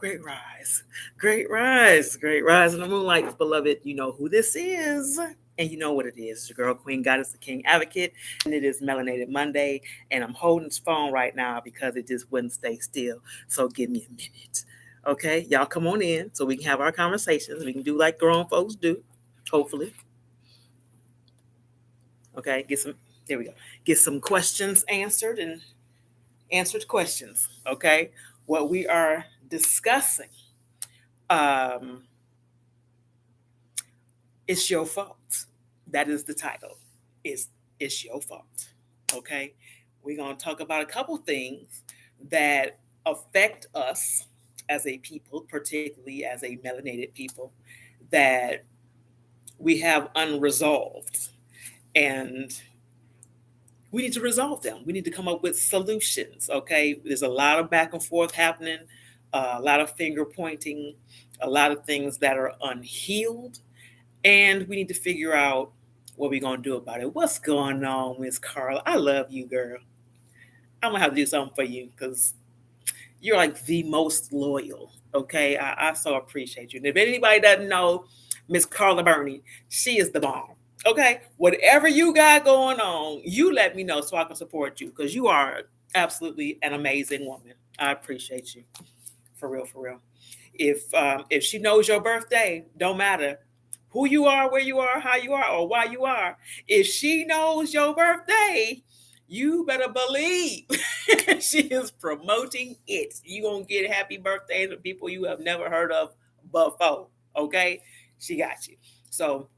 Great rise, great rise, great rise in the moonlight, beloved. You know who this is, and you know what it is. It's your girl, Queen Goddess, the King Advocate, and it is Melanated Monday. And I'm holding this phone right now because it just wouldn't stay still. So give me a minute, okay? Y'all come on in so we can have our conversations. We can do like grown folks do, hopefully. Okay, get some. There we go. Get some questions answered and answered questions. Okay, what we are discussing. Um, It's your fault. That is the title. It's your fault. Okay? We're going to talk about a couple things that affect us as a people, particularly as a melanated people, that we have unresolved. And we need to resolve them. We need to come up with solutions. Okay? There's a lot of back and forth happening, a lot of finger pointing, a lot of things that are unhealed, and we need to figure out what we're gonna do about it. What's going on, Miss Carla? I love you, girl. I'm gonna have to do something for you because you're like the most loyal. Okay, I so appreciate you. And if anybody doesn't know Miss Carla Burney, she is the bomb. Okay, whatever you got going on, you let me know so I can support you because you are absolutely an amazing woman. I appreciate you for real, for real. If she knows your birthday, don't matter who you are, where you are, how you are, or why you are. If she knows your birthday, you better believe she is promoting it. You gonna get happy birthdays from people you have never heard of before. Okay, she got you. So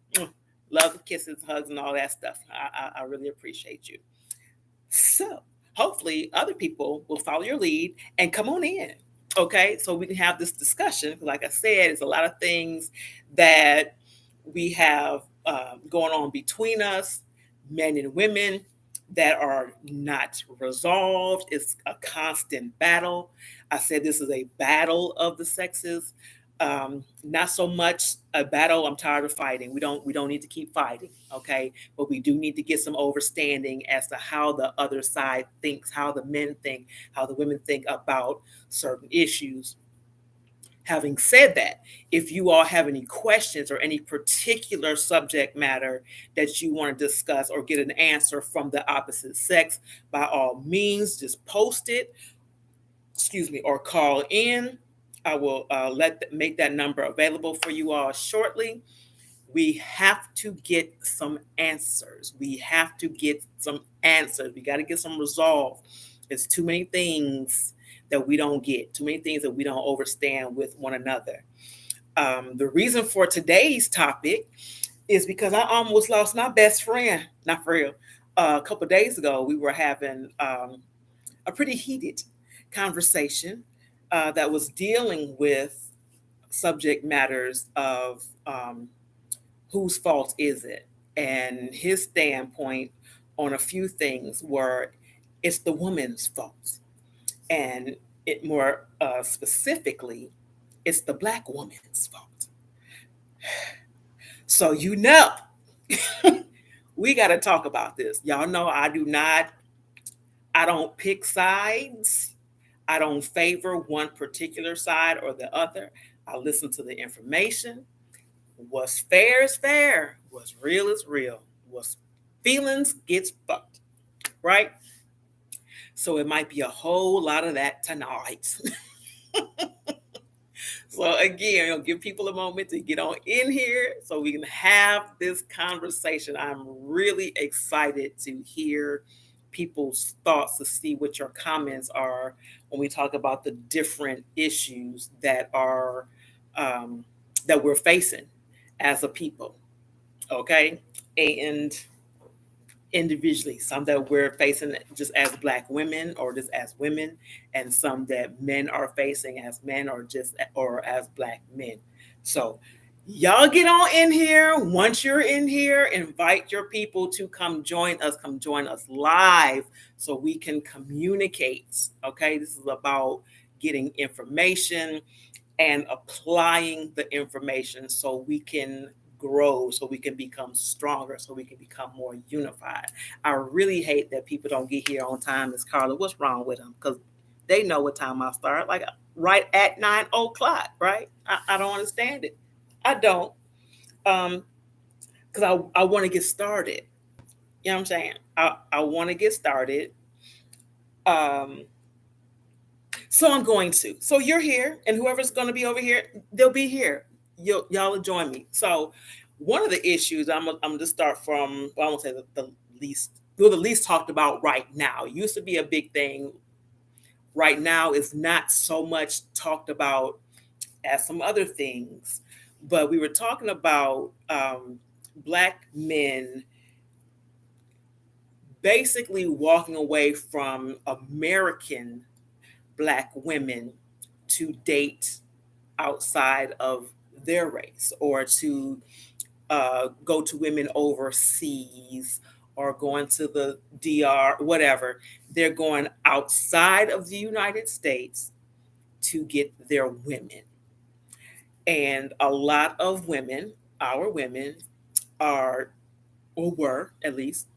love, kisses, hugs, and all that stuff. I really appreciate you. So hopefully other people will follow your lead and come on in. Okay, so we can have this discussion. Like I said, it's a lot of things that we have going on between us, men and women, that are not resolved. It's a constant battle. I said this is a battle of the sexes. Not so much a battle. I'm tired of fighting. We don't need to keep fighting, okay? But we do need to get some understanding as to how the other side thinks, how the men think, how the women think about certain issues. Having said that, if you all have any questions or any particular subject matter that you want to discuss or get an answer from the opposite sex, by all means, just post it, excuse me, or call in. I will make that number available for you all shortly. We have to get some answers. We have to get some answers. We got to get some resolve. There's too many things that we don't get, too many things that we don't understand with one another. The reason for today's topic is because I almost lost my best friend. Not for real. A couple of days ago, we were having a pretty heated conversation that was dealing with subject matters of whose fault is it? And his standpoint on a few things were it's the woman's fault. And it more specifically, it's the black woman's fault. So, we got to talk about this. Y'all know I don't pick sides. I don't favor one particular side or the other. I listen to the information. What's fair is fair. What's real is real. What's feelings gets fucked, right? So it might be a whole lot of that tonight. So again, I'll give people a moment to get on in here so we can have this conversation. I'm really excited to hear people's thoughts, to see what your comments are when we talk about the different issues that are that we're facing as a people. Okay, and individually, some that we're facing just as black women or just as women, and some that men are facing as men or just or as black men. So y'all get on in here. Once you're in here, invite your people to come join us live so we can communicate. Okay, this is about getting information and applying the information so we can grow, so we can become stronger, so we can become more unified. I really hate that people don't get here on time. Miss Carla, what's wrong with them? Because They know what time I start, like right at 9 o'clock, right? I don't understand it. I don't. Because I want to get started. You know what I'm saying? I want to get started. Um, so I'm going to. So you're here, and whoever's going to be over here, they'll be here. Y'all will join me. So one of the issues I'm going to start from. Well, I won't say the least. Well, the least talked about right now. It used to be a big thing. Right now is not so much talked about as some other things, but we were talking about Black men basically walking away from American Black women to date outside of their race, or to go to women overseas, or going to the DR, whatever. They're going outside of the United States to get their women. And a lot of women, our women, are, or were at least,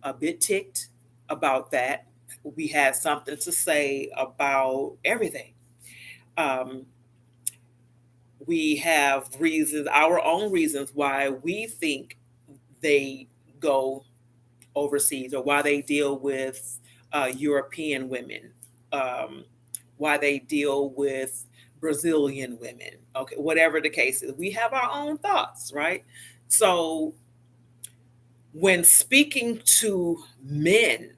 a bit ticked about that. We had something to say about everything. Um, we have reasons, our own reasons, why we think they go overseas, or why they deal with European women, um, why they deal with Brazilian women. Okay, whatever the case is, we have our own thoughts, right? So when speaking to men,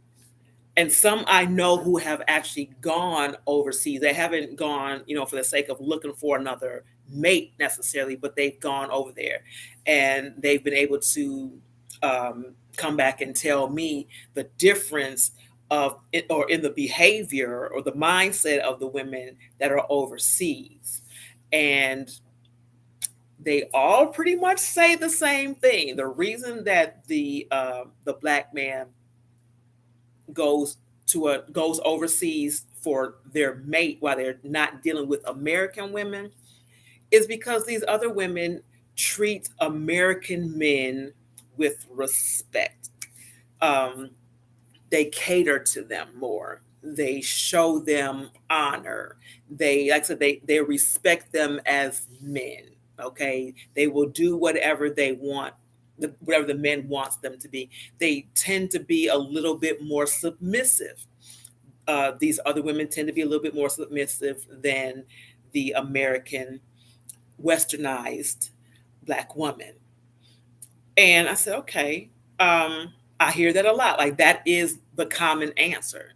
and some I know who have actually gone overseas. They haven't gone, for the sake of looking for another mate necessarily, but they've gone over there, and they've been able to come back and tell me the difference of it, or in the behavior or the mindset of the women that are overseas. And they all pretty much say the same thing. The reason that the Black man goes goes overseas for their mate while they're not dealing with American women is because these other women treat American men with respect. Um, they cater to them more. They show them honor. They, like I said, they respect them as men. Okay, they will do whatever they want, whatever the men wants them to be. They tend to be a little bit more submissive. These other women tend to be a little bit more submissive than the American westernized Black woman. And I said, okay, I hear that a lot. Like, that is the common answer,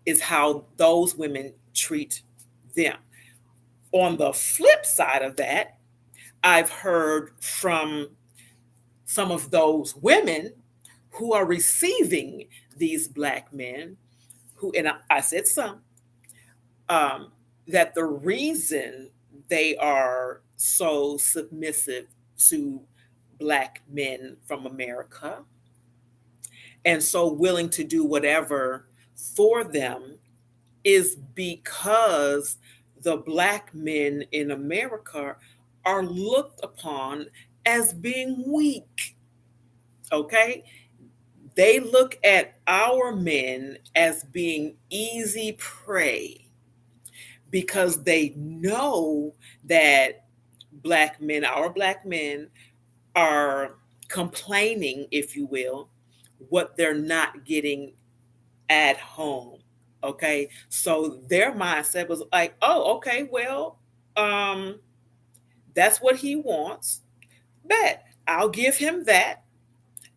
is how those women treat them. On the flip side of that, I've heard from some of those women who are receiving these Black men, who, and I said some, um, that the reason they are so submissive to Black men from America and so willing to do whatever for them is because the Black men in America are looked upon as being weak. Okay? They look at our men as being easy prey because they know that Black men, our Black men, are complaining, if you will, what they're not getting at home. Okay. So their mindset was like, oh, okay, well, um, that's what he wants. Bet I'll give him that.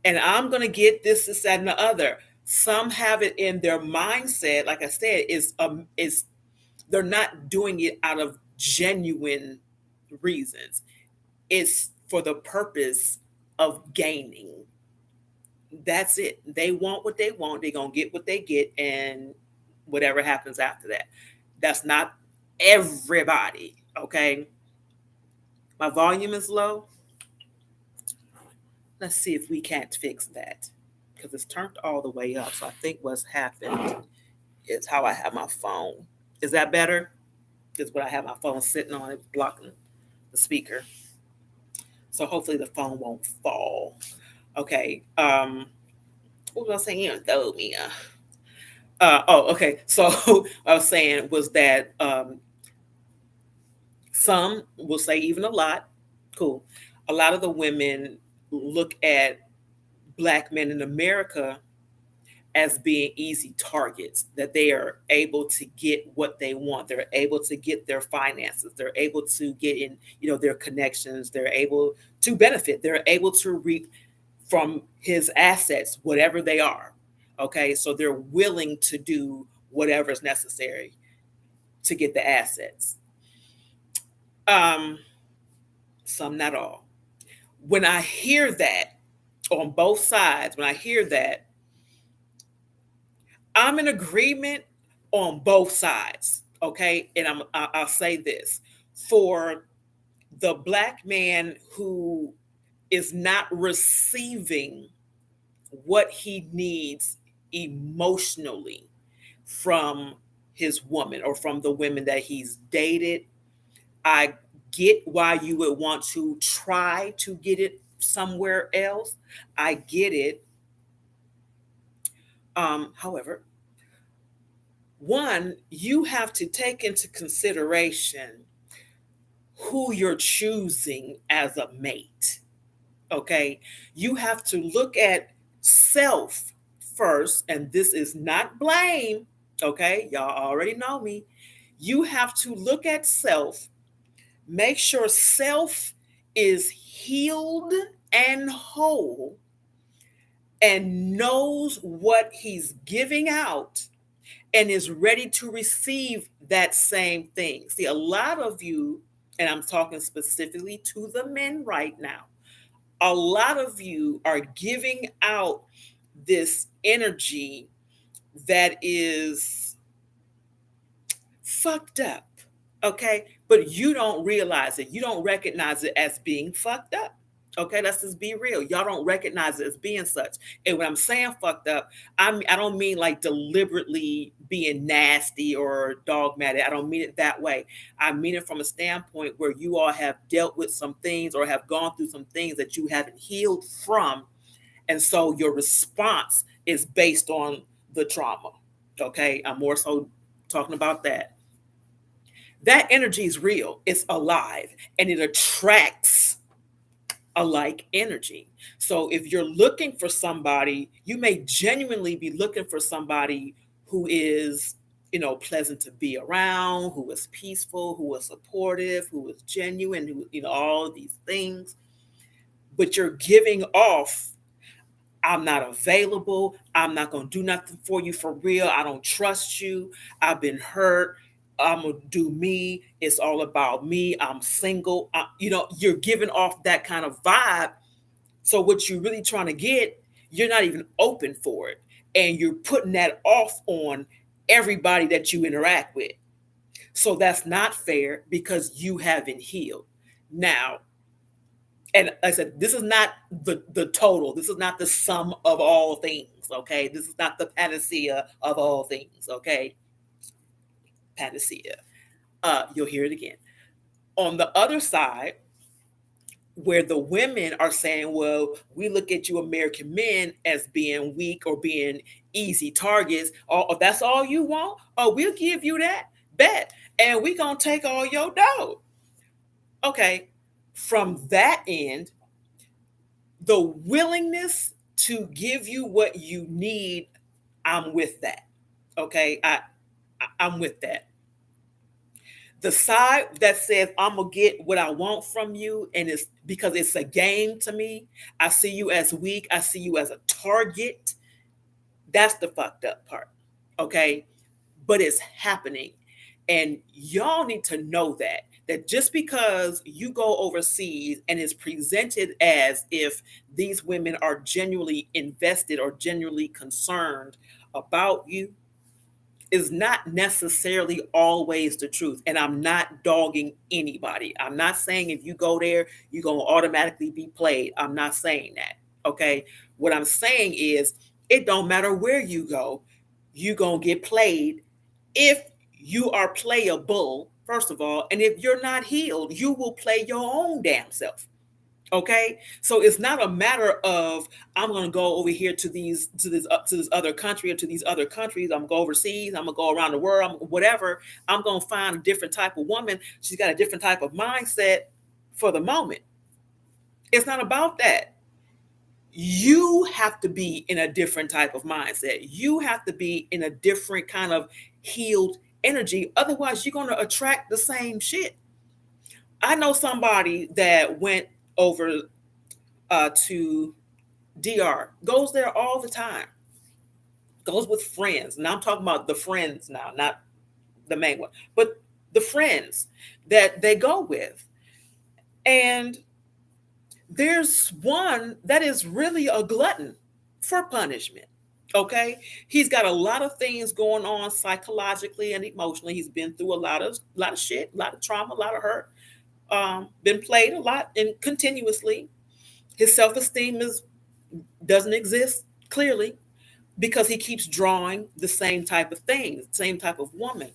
And I'm going to get this, that, and the other. Some have it in their mindset, like I said, is they're not doing it out of genuine reasons. It's for the purpose of gaining. That's it. They want what they want. They're going to get what they get, and whatever happens after that. That's not everybody, okay? My volume is low. Let's see if we can't fix that, because it's turned all the way up. So I think what's happened is how I have my phone. Is that better? Is what I have my phone sitting on, it blocking the speaker. So hopefully the phone won't fall. Okay. What was I saying? Though, Mia. Okay. So I was saying was that some will say even a lot. Cool. A lot of the women look at black men in America as being easy targets, that they are able to get what they want. They're able to get their finances. They're able to get in, their connections. They're able to benefit. They're able to reap from his assets, whatever they are. Okay. So they're willing to do whatever is necessary to get the assets. Um, some, not all. When I hear that on both sides, when I hear that, I'm in agreement on both sides. Okay. And I'll say this for the black man who is not receiving what he needs emotionally from his woman or from the women that he's dated. I get why you would want to try to get it somewhere else. I get it. However, one, you have to take into consideration who you're choosing as a mate. Okay. You have to look at self first, and this is not blame. Okay. Y'all already know me. You have to look at self, make sure self is healed and whole and knows what he's giving out and is ready to receive that same thing. See, a lot of you, and I'm talking specifically to the men right now, a lot of you are giving out this energy that is fucked up. Okay. But you don't realize it. You don't recognize it as being fucked up. Okay, let's just be real. Y'all don't recognize it as being such. And when I'm saying fucked up, I don't mean like deliberately being nasty or dogmatic. I don't mean it that way. I mean it from a standpoint where you all have dealt with some things or have gone through some things that you haven't healed from. And so your response is based on the trauma. Okay, I'm more so talking about that. That energy is real, it's alive, and it attracts alike energy. So if you're looking for somebody, you may genuinely be looking for somebody who is, pleasant to be around, who is peaceful, who is supportive, who is genuine, who, all of these things. But you're giving off, I'm not available. I'm not going to do nothing for you for real. I don't trust you. I've been hurt. I'm going to do me. It's all about me. I'm single. You're giving off that kind of vibe. So what you're really trying to get, you're not even open for it. And you're putting that off on everybody that you interact with. So that's not fair because you haven't healed. Now, and like I said, this is not the total. This is not the sum of all things. Okay, this is not the panacea of all things. Okay, panacea. You'll hear it again. On the other side, where the women are saying, "Well, we look at you American men as being weak or being easy targets. Oh, that's all you want? Oh, we'll give you that bet, and we gonna take all your dough." Okay, from that end, the willingness to give you what you need, I'm with that. Okay, I'm with that. The side that says I'm gonna get what I want from you, and it's because it's a game to me. I see you as weak. I see you as a target. That's the fucked up part. Okay, but it's happening. And y'all need to know that just because you go overseas and it's presented as if these women are genuinely invested or genuinely concerned about you is not necessarily always the truth. And I'm not dogging anybody. I'm not saying if you go there, you're going to automatically be played. I'm not saying that. Okay. What I'm saying is it don't matter where you go, you're going to get played if you are playable, first of all. And if you're not healed, you will play your own damn self. Okay, so it's not a matter of I'm going to go over here to this other country or to these other countries. I'm going to go overseas. I'm going to go around the world. Whatever. I'm going to find a different type of woman. She's got a different type of mindset for the moment. It's not about that. You have to be in a different type of mindset. You have to be in a different kind of healed energy. Otherwise, you're going to attract the same shit. I know somebody that went over to DR, goes there all the time, goes with friends. Now I'm talking about the friends now, not the main one, but the friends that they go with. And there's one that is really a glutton for punishment. Okay, he's got a lot of things going on psychologically and emotionally. He's been through a lot of shit, a lot of trauma, a lot of hurt. Been played a lot and continuously. His self-esteem is doesn't exist clearly because he keeps drawing the same type of things, same type of woman.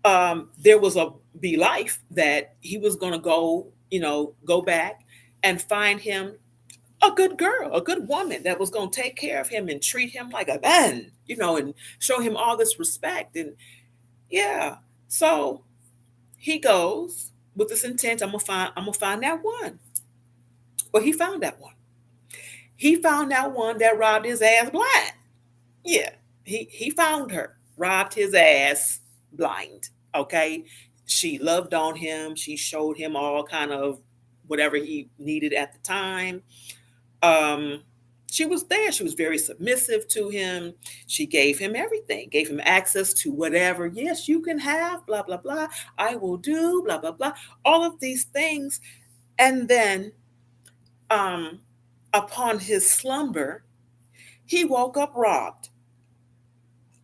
There was a be life that he was going to go, go back and find him a good girl, a good woman that was going to take care of him and treat him like a man, and show him all this respect. And yeah, so he goes with this intent. I'm gonna find that one. Well, he found that one. He found that one that robbed his ass blind. Yeah, he found her, robbed his ass blind. Okay, she loved on him. She showed him all kind of whatever he needed at the time. Um, she was there. She was very submissive to him. She gave him everything, gave him access to whatever. Yes, you can have, blah, blah, blah. I will do, blah, blah, blah. All of these things. And then um, upon his slumber, he woke up robbed.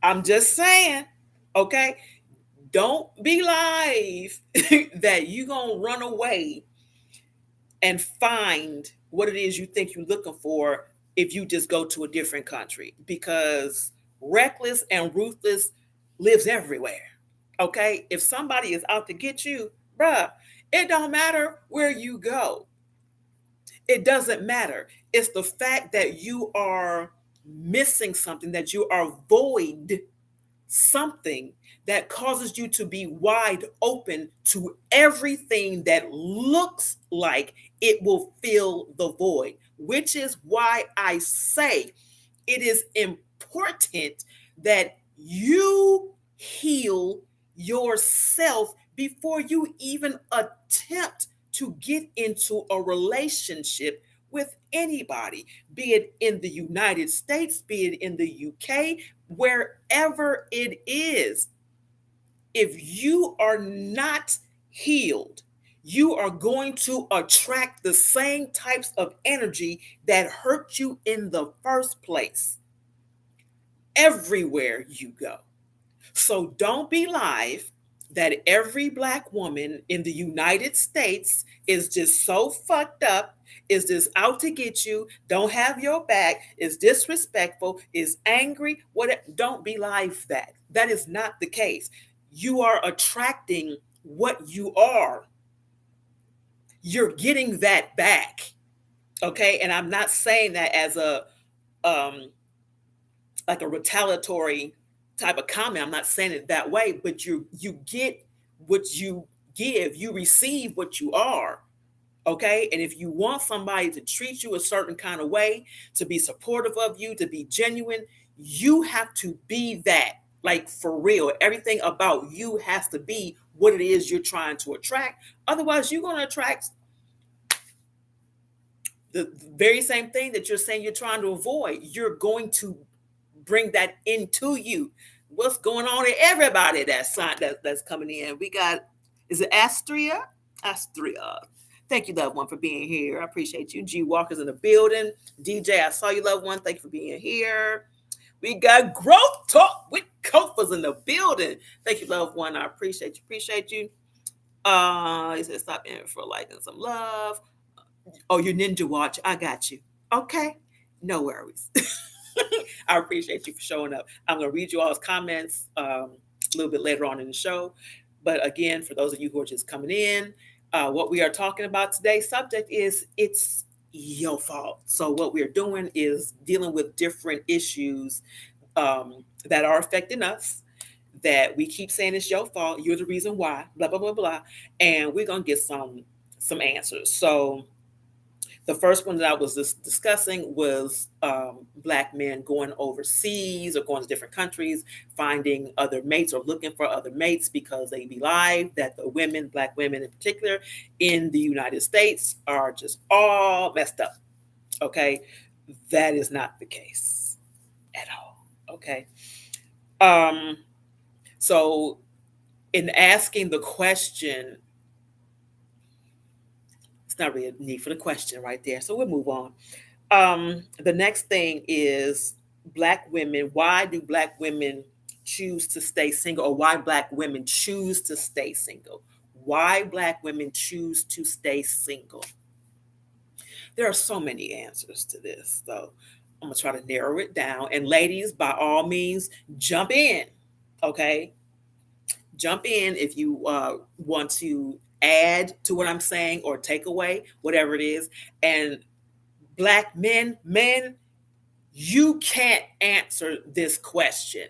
I'm just saying, okay? Don't be live that you gonna run away and find what it is you think you're looking for if you just go to a different country, because reckless and ruthless lives everywhere. Okay, if somebody is out to get you, bruh, it don't matter where you go. It doesn't matter. It's the fact that you are missing something, that you are void something that causes you to be wide open to everything that looks like it will fill the void, which is why I say it is important that you heal yourself before you even attempt to get into a relationship with anybody, be it in the United States, be it in the UK, wherever it is. If you are not healed, you are going to attract the same types of energy that hurt you in the first place everywhere you go. So don't be live that every black woman in the United States is just so fucked up, is just out to get you, don't have your back, is disrespectful, is angry. What? Don't be live that. That is not the case. You are attracting what you are. You're getting that back. Okay? And I'm not saying that as a um like a retaliatory type of comment. I'm not saying it that way, but you get what you give, you receive what you are. Okay. And if you want somebody to treat you a certain kind of way, to be supportive of you, to be genuine, you have to be that. Like for real. Everything about you has to be what it is you're trying to attract. Otherwise, you're going to attract the very same thing that you're saying you're trying to avoid. You're going to bring that into you. What's going on in everybody that's coming in? We got, is it Astria? Astria. Thank you, loved one, for being here. I appreciate you. G Walker's in the building. DJ, I saw you, loved one. Thank you for being here. We got Growth Talk with Kofa's in the building. Thank you, loved one. I appreciate you. Appreciate you. He said, stop in for liking some love. Oh, your Ninja Watch. I got you. Okay. No worries. I appreciate you for showing up. I'm going to read you all's comments a little bit later on in the show. But again, for those of you who are just coming in, What we are talking about today's subject is it's your fault. So what we're doing is dealing with different issues that are affecting us. That we keep saying it's your fault. You're the reason why. Blah blah blah blah. And we're gonna get some answers. So the first one that I was just discussing was Black men going overseas or going to different countries, finding other mates or looking for other mates because they believe that the women, Black women in particular, in the United States are just all messed up. Okay, that is not the case at all. Okay, um, so in asking the question, it's not really a need for the question right there. So we'll move on. The next thing is Black women. Why do Black women choose to stay single, or why Black women choose to stay single? Why Black women choose to stay single? There are so many answers to this, so I'm gonna try to narrow it down. And ladies, by all means, jump in. Okay, jump in if you want to add to what I'm saying or take away whatever it is. And Black men, you can't answer this question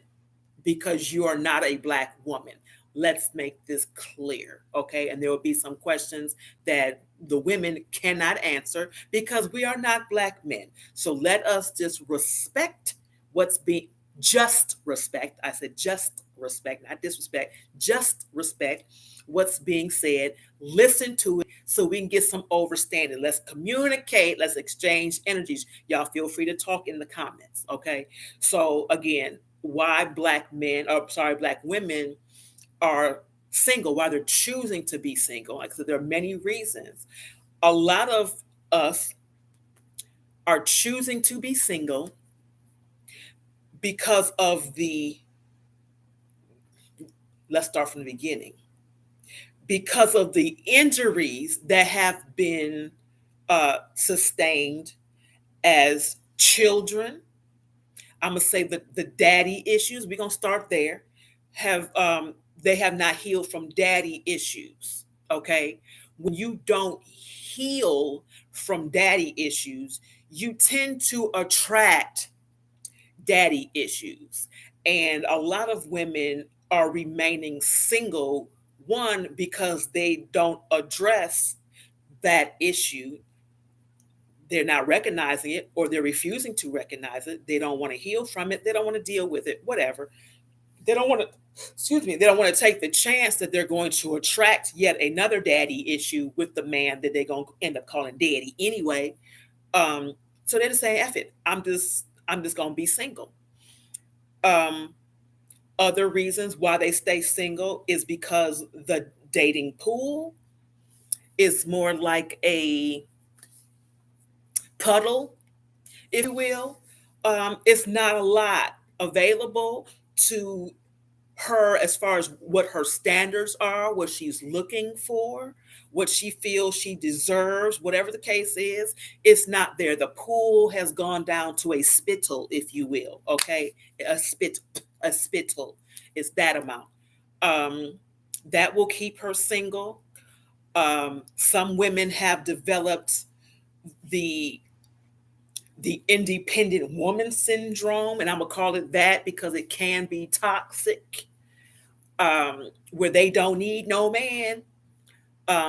because you are not a Black woman. Let's make this clear, okay? And there will be some questions that the women cannot answer because we are not Black men. So let us just respect what's being, just respect. I said just respect, not disrespect, just respect what's being said. Listen to it so we can get some understanding. Let's communicate. Let's exchange energies. Y'all feel free to talk in the comments, okay? So again, why Black men, or sorry, Black women are single, why they're choosing to be single. Like I said, there are many reasons. A lot of us are choosing to be single because of let's start from the beginning, because of the injuries that have been sustained as children. I'm gonna say the daddy issues. We're gonna start there. Have They have not healed from daddy issues. Okay, when you don't heal from daddy issues, you tend to attract daddy issues, and a lot of women are remaining single. One, because they don't address that issue, they're not recognizing it, or they're refusing to recognize it. They don't want to heal from it. They don't want to deal with it, whatever. They don't want to, excuse me, they don't want to take the chance that they're going to attract yet another daddy issue with the man that they're going to end up calling daddy anyway. Um, so they're just saying, F it. I'm just going to be single. Um, Other reasons why they stay single is because the dating pool is more like a puddle, if you will. It's not a lot available to her as far as what her standards are, what she's looking for, what she feels she deserves, whatever the case is. It's not there. The pool has gone down to a spittle, if you will. Okay, a spittle is that amount. Um, that will keep her single. Some women have developed the the independent woman syndrome, and I'm gonna call it that because it can be toxic, where they don't need no man,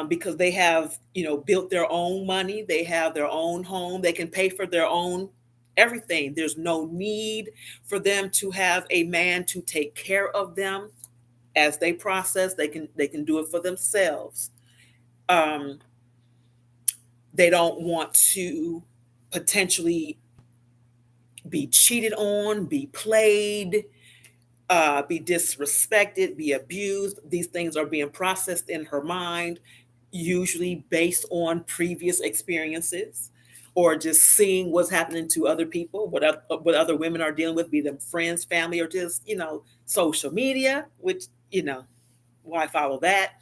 because they have, built their own money, they have their own home, they can pay for their own everything. There's no need for them to have a man to take care of them as they process. They can do it for themselves. Um, they don't want to potentially be cheated on, be played, be disrespected, be abused. These things are being processed in her mind, usually based on previous experiences or just seeing what's happening to other people, what other women are dealing with, be them friends, family, or just, social media, which, why follow that?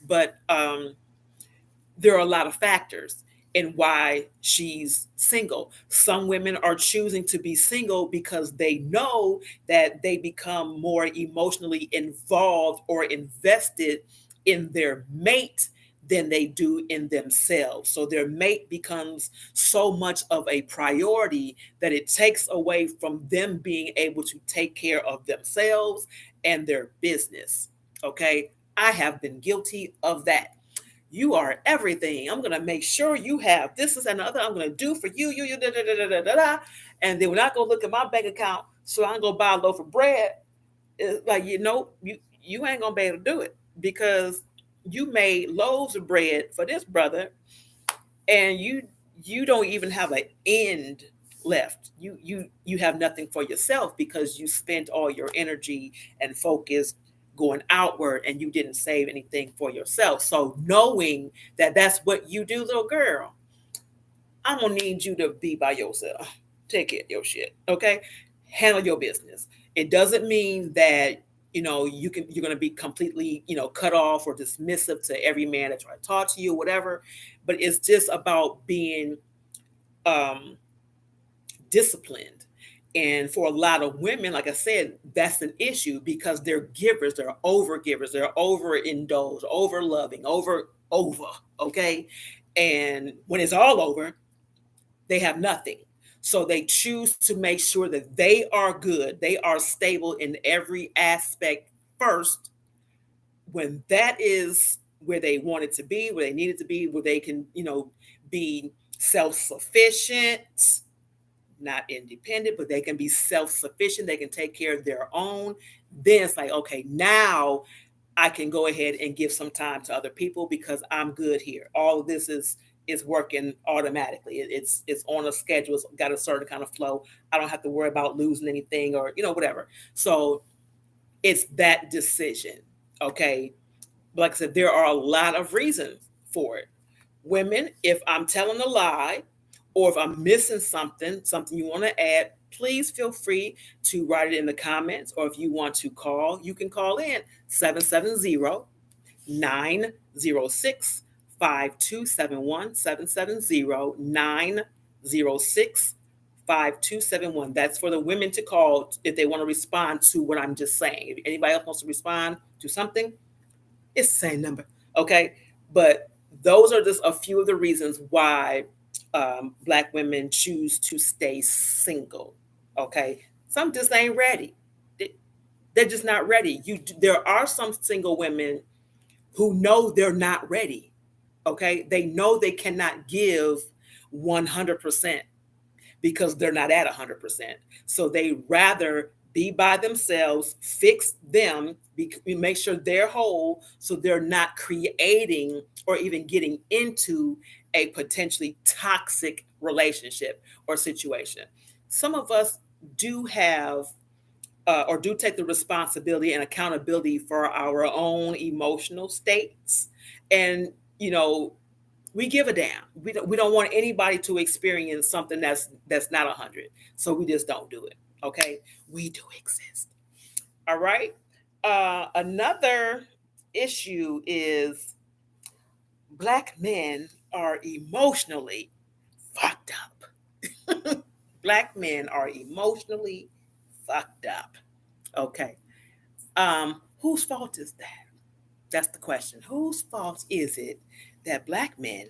But there are a lot of factors in why she's single. Some women are choosing to be single because they know that they become more emotionally involved or invested in their mate than they do in themselves. So their mate becomes so much of a priority that it takes away from them being able to take care of themselves and their business. Okay. I have been guilty of that. You are everything. I'm gonna make sure you have this is another I'm gonna do for you, you, da, da, da, da, da, da, da. And then when I go look at my bank account, so I'm gonna buy a loaf of bread, it's like you ain't gonna be able to do it because you made loaves of bread for this brother, and you don't even have an end left. You have nothing for yourself because you spent all your energy and focus going outward and you didn't save anything for yourself. So knowing that that's what you do, little girl, I'm gonna need you to be by yourself. Take care of your shit, okay? Handle your business. It doesn't mean that you're gonna be completely cut off or dismissive to every man that try to talk to you, or whatever. But it's just about being um, disciplined. And for a lot of women, like I said, that's an issue because they're givers, they're over givers, they're overindulged, over loving, over, okay? And when it's all over, they have nothing. So they choose to make sure that they are good, they are stable in every aspect first. When that is where they want it to be, where they need it to be, where they can, be self sufficient, not independent, but they can be self sufficient, they can take care of their own. Then it's like, okay, now I can go ahead and give some time to other people because I'm good here. All of this is working automatically. It's on a schedule. It's got a certain kind of flow. I don't have to worry about losing anything or whatever. So it's that decision. Okay. Like I said, there are a lot of reasons for it. Women, if I'm telling a lie or if I'm missing something you want to add, please feel free to write it in the comments. Or if you want to call, you can call in 770 906 5271 770 906 5271. That's for the women to call if they want to respond to what I'm just saying. If anybody else wants to respond to something, it's the same number. Okay. But those are just a few of the reasons why Black women choose to stay single. Okay. Some just ain't ready. They're just not ready. There are some single women who know they're not ready. Okay. They know they cannot give 100% because they're not at 100%. So they rather be by themselves, fix them, make sure they're whole so they're not creating or even getting into a potentially toxic relationship or situation. Some of us do have or do take the responsibility and accountability for our own emotional states. And, we give a damn. We don't want anybody to experience something that's not 100. So we just don't do it. Okay? We do exist. All right? Another issue is Black men are emotionally fucked up. Black men are emotionally fucked up. Okay. Whose fault is that? That's the question. Whose fault is it that Black men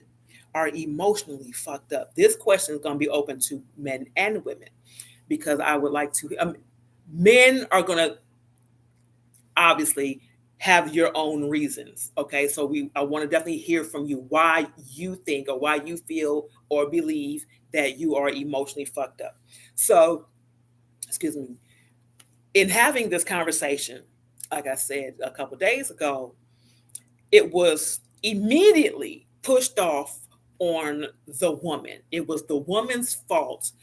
are emotionally fucked up? This question is going to be open to men and women because I would like to. Men are going to obviously have your own reasons. Okay, so I want to definitely hear from you why you think or why you feel or believe that you are emotionally fucked up. So, excuse me. In having this conversation, like I said a couple days ago, it was immediately pushed off on the woman. It was the woman's fault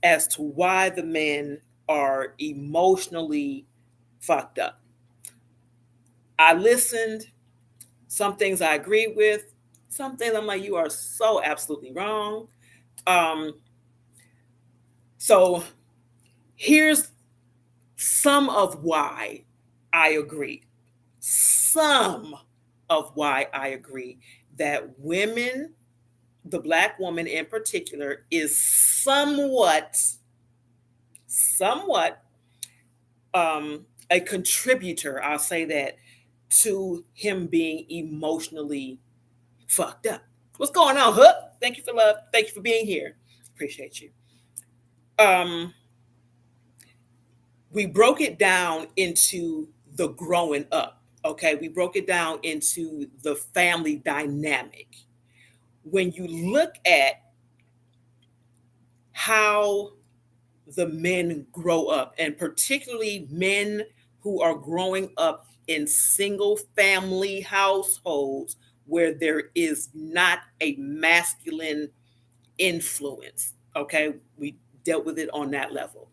as to why the men are emotionally fucked up. I listened. Some things I agree with. Some things I'm like, you are so absolutely wrong. Um, so here's some of why I agree. Some of why I agree that women, the Black woman in particular, is somewhat a contributor, I'll say that, to him being emotionally fucked up. What's going on, Hook? Thank you for love. Thank you for being here. Appreciate you. Um, we broke it down into the growing up. Okay, we broke it down into the family dynamic. When you look at how the men grow up, and particularly men who are growing up in single family households where there is not a masculine influence. Okay, we dealt with it on that level.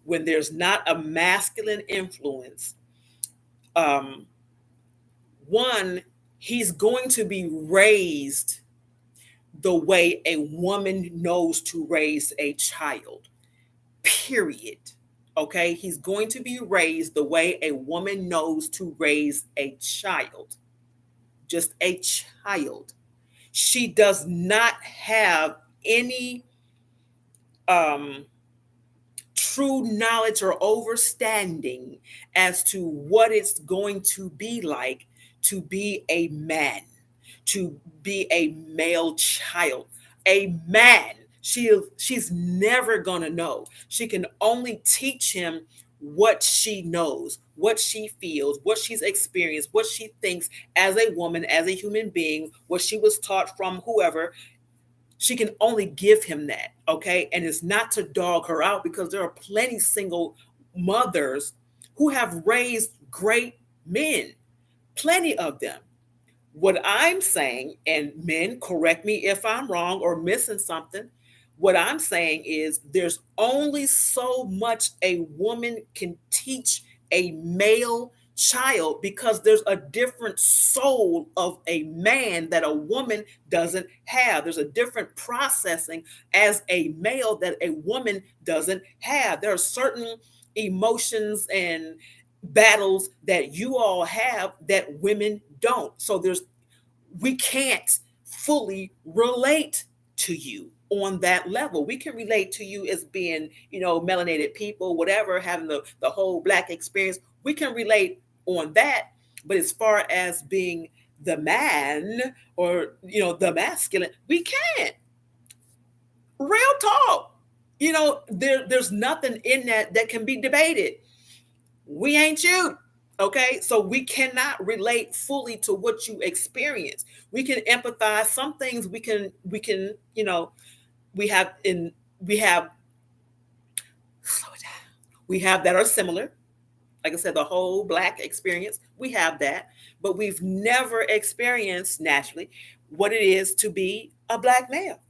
When there's not a masculine influence, um, one, he's going to be raised the way a woman knows to raise a child, period. Okay, he's going to be raised the way a woman knows to raise a child, just a child. She does not have any um, true knowledge or understanding as to what it's going to be like to be a man, to be a male child, a man. She's never gonna know. She can only teach him what she knows, what she feels, what she's experienced, what she thinks as a woman, as a human being, what she was taught from whoever. She can only give him that, okay? And it's not to dog her out, because there are plenty single mothers who have raised great men, plenty of them. What I'm saying, and men, correct me if I'm wrong or missing something, what I'm saying is there's only so much a woman can teach a male child, because there's a different soul of a man that a woman doesn't have. There's a different processing as a male that a woman doesn't have. There are certain emotions and battles that you all have that women don't. So we can't fully relate to you on that level. We can relate to you as being, melanated people, whatever, having the whole black experience. We can relate on that. But as far as being the man, or, the masculine, we can't. Real talk. There's nothing in that can be debated. We ain't you. Okay, so we cannot relate fully to what you experience. We can empathize. Some things we can we have slow it down. We have that are similar. Like I said, the whole black experience, we have that, but we've never experienced naturally what it is to be a black male.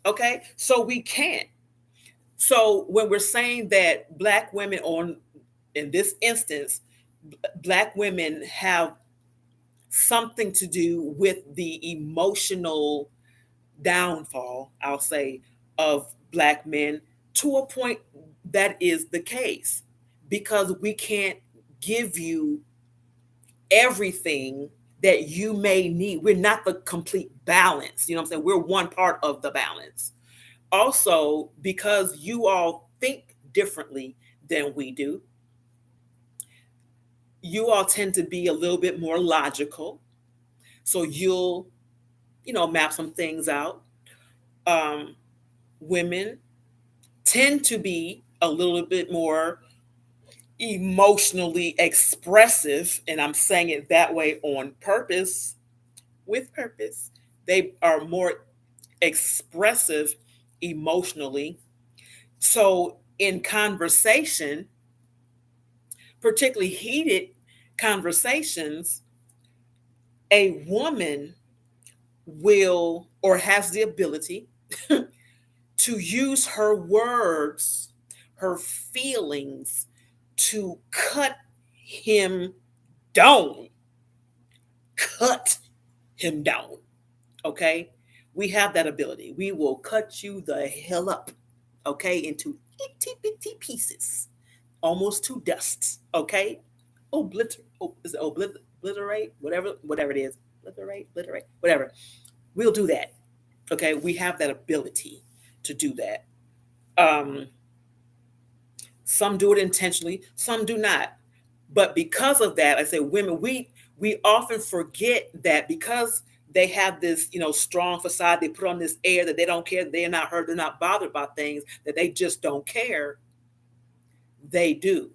Okay, so we can't. So when we're saying that black women, on in this instance, black women have something to do with the emotional downfall, I'll say, of black men, to a point that is the case, because we can't give you everything that you may need. We're not the complete balance. You know what I'm saying? We're one part of the balance. Also, because you all think differently than we do, you all tend to be a little bit more logical. So you'll, map some things out. Um, Women tend to be a little bit more emotionally expressive, and I'm saying it that way on purpose, with purpose. They are more expressive emotionally. So in conversation, particularly heated conversations, a woman will, or has the ability to use her words, her feelings, to cut him down. Cut him down. Okay? We have that ability. We will cut you the hell up, okay, into itty bitty pieces, almost to dust. Okay? Is it obliterate? Whatever it is. Obliterate, whatever. We'll do that. Okay? We have that ability to do that. Um, some do it intentionally, some do not. But because of that, I say women, we often forget that, because they have this, strong facade. They put on this air that they don't care, they're not hurt, they're not bothered by things, that they just don't care. They do.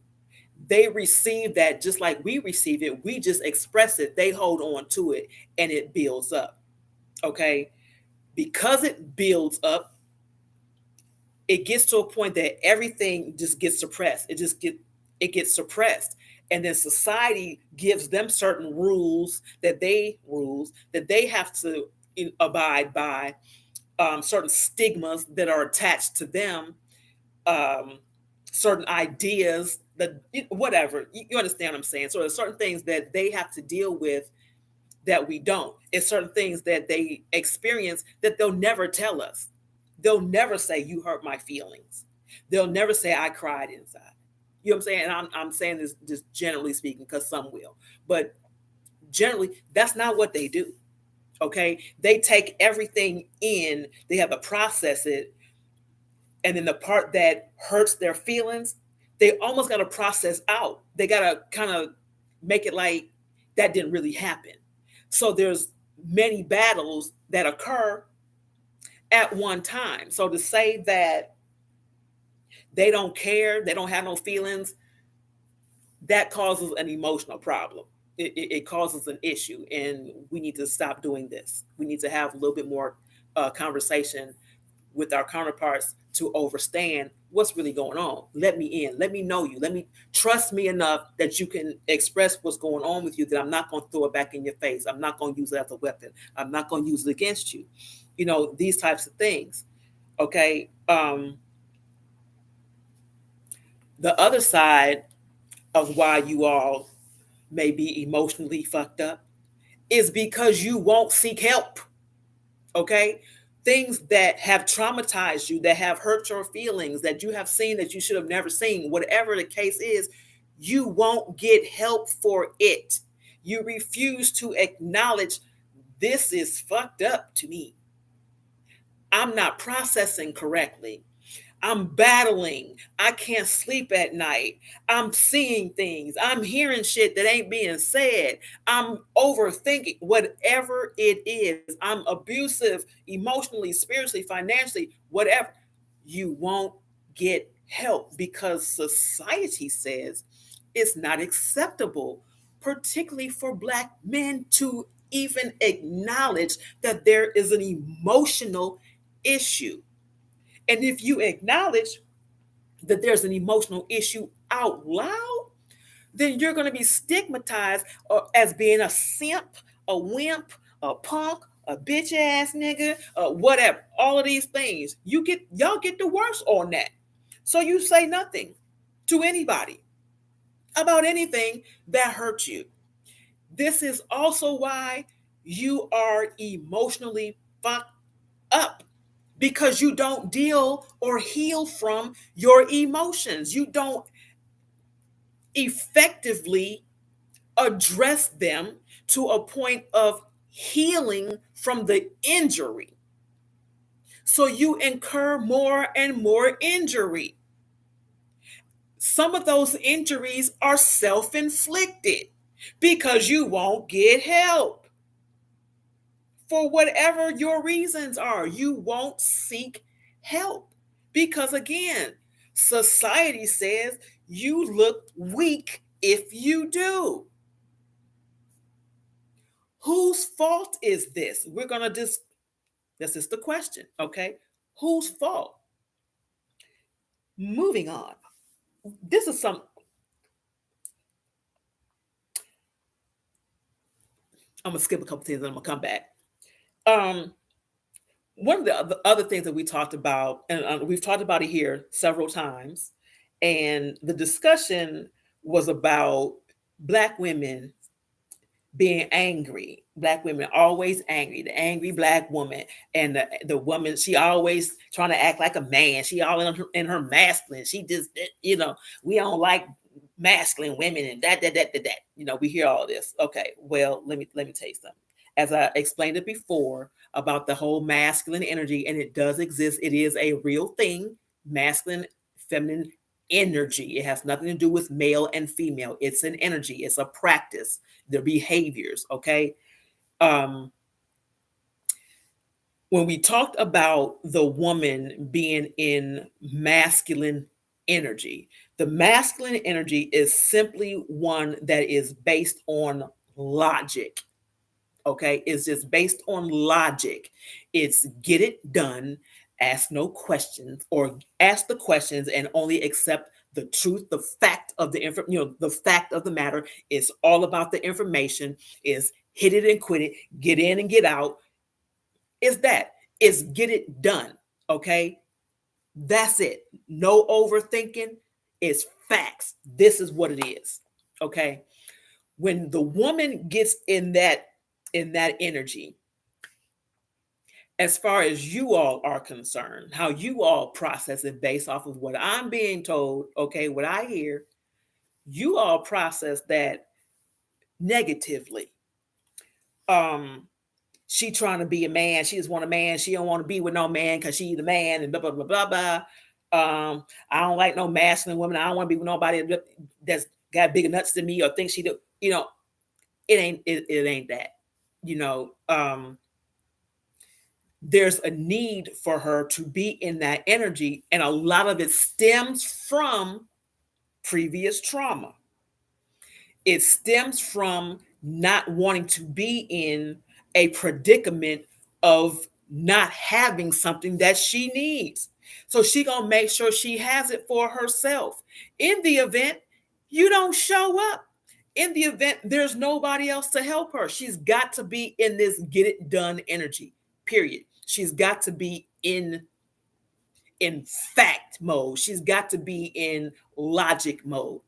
They receive that just like we receive it. We just express it. They hold on to it and it builds up. Okay. Because it builds up, it gets to a point that everything just gets suppressed. It gets suppressed. And then society gives them certain rules that they have to abide by, certain stigmas that are attached to them, um, certain ideas that whatever you understand what I'm saying. So there's certain things that they have to deal with that we don't. It's certain things that they experience that they'll never tell us. They'll never say you hurt my feelings. They'll never say I cried inside. You know what I'm saying? And I'm saying this just generally speaking because some will, but generally that's not what they do. Okay, they take everything in. They have to process it, and then the part that hurts their feelings, they almost got to process out. They got to kind of make it like that didn't really happen. So there's many battles that occur at one time. So to say that they don't care, they don't have no feelings, that causes an emotional problem. It causes an issue, and we need to stop doing this. We need to have a little bit more conversation with our counterparts to understand what's really going on. Let me in. Let me know you. Let me trust me enough that you can express what's going on with you, that I'm not going to throw it back in your face. I'm not going to use it as a weapon. I'm not going to use it against you. These types of things. Okay. The other side of why you all may be emotionally fucked up is because you won't seek help. Okay. Things that have traumatized you, that have hurt your feelings, that you have seen that you should have never seen, whatever the case is, you won't get help for it. You refuse to acknowledge this is fucked up to me. I'm not processing correctly. I'm battling. I can't sleep at night. I'm seeing things. I'm hearing shit that ain't being said. I'm overthinking. Whatever it is, I'm abusive emotionally, spiritually, financially, whatever. You won't get help because society says it's not acceptable, particularly for Black men, to even acknowledge that there is an emotional issue. And if you acknowledge that there's an emotional issue out loud, then you're going to be stigmatized as being a simp, a wimp, a punk, a bitch ass nigga, whatever. All of these things. Y'all get the worst on that. So you say nothing to anybody about anything that hurts you. This is also why you are emotionally fucked up, because you don't deal or heal from your emotions. You don't effectively address them to a point of healing from the injury. So you incur more and more injury. Some of those injuries are self inflicted because you won't get help. For whatever your reasons are, you won't seek help because, again, society says you look weak if you do. Whose fault is this? We're going to just, this is the question, okay? Whose fault? Moving on. This is some, I'm going to skip a couple things and I'm going to come back. Um, One of the other things that we talked about, and we've talked about it here several times, and the discussion was about Black women being angry. Black women always angry. The angry Black woman, and the woman, she always trying to act like a man. She all in her masculine. She just, we don't like masculine women and that. We hear all this. Okay, well, let me tell you something. As I explained it before about the whole masculine energy, and it does exist. It is a real thing. Masculine, feminine energy. It has nothing to do with male and female. It's an energy. It's a practice. Their behaviors. Okay. Um, when we talked about the woman being in masculine energy, the masculine energy is simply one that is based on logic. Okay, it's just based on logic. It's get it done, ask no questions, or ask the questions and only accept the truth, the fact of the the fact of the matter. Is all about the information. Is hit it and quit it, get in and get out. Is that is get it done. Okay, that's it. No overthinking. It's facts. This is what it is. Okay, when the woman gets in that energy, as far as you all are concerned, how you all process it based off of what I'm being told, okay, what I hear, you all process that negatively. Um, she trying to be a man, she just want a man, she don't want to be with no man because she the man and blah blah blah blah blah. I don't like no masculine woman. I don't want to be with nobody that's got bigger nuts than me or thinks she do. It ain't that. You know, there's a need for her to be in that energy, and a lot of it stems from previous trauma. It stems from not wanting to be in a predicament of not having something that she needs. So she gonna make sure she has it for herself. In the event you don't show up, in the event there's nobody else to help her, she's got to be in this get it done energy. Period. She's got to be in fact mode. She's got to be in logic mode.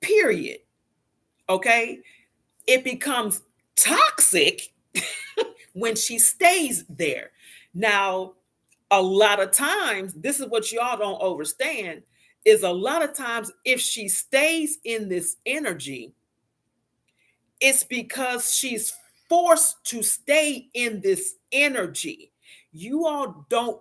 Period. Okay? It becomes toxic when she stays there. Now, a lot of times, this is what y'all don't understand, is a lot of times if she stays in this energy, it's because she's forced to stay in this energy. You all don't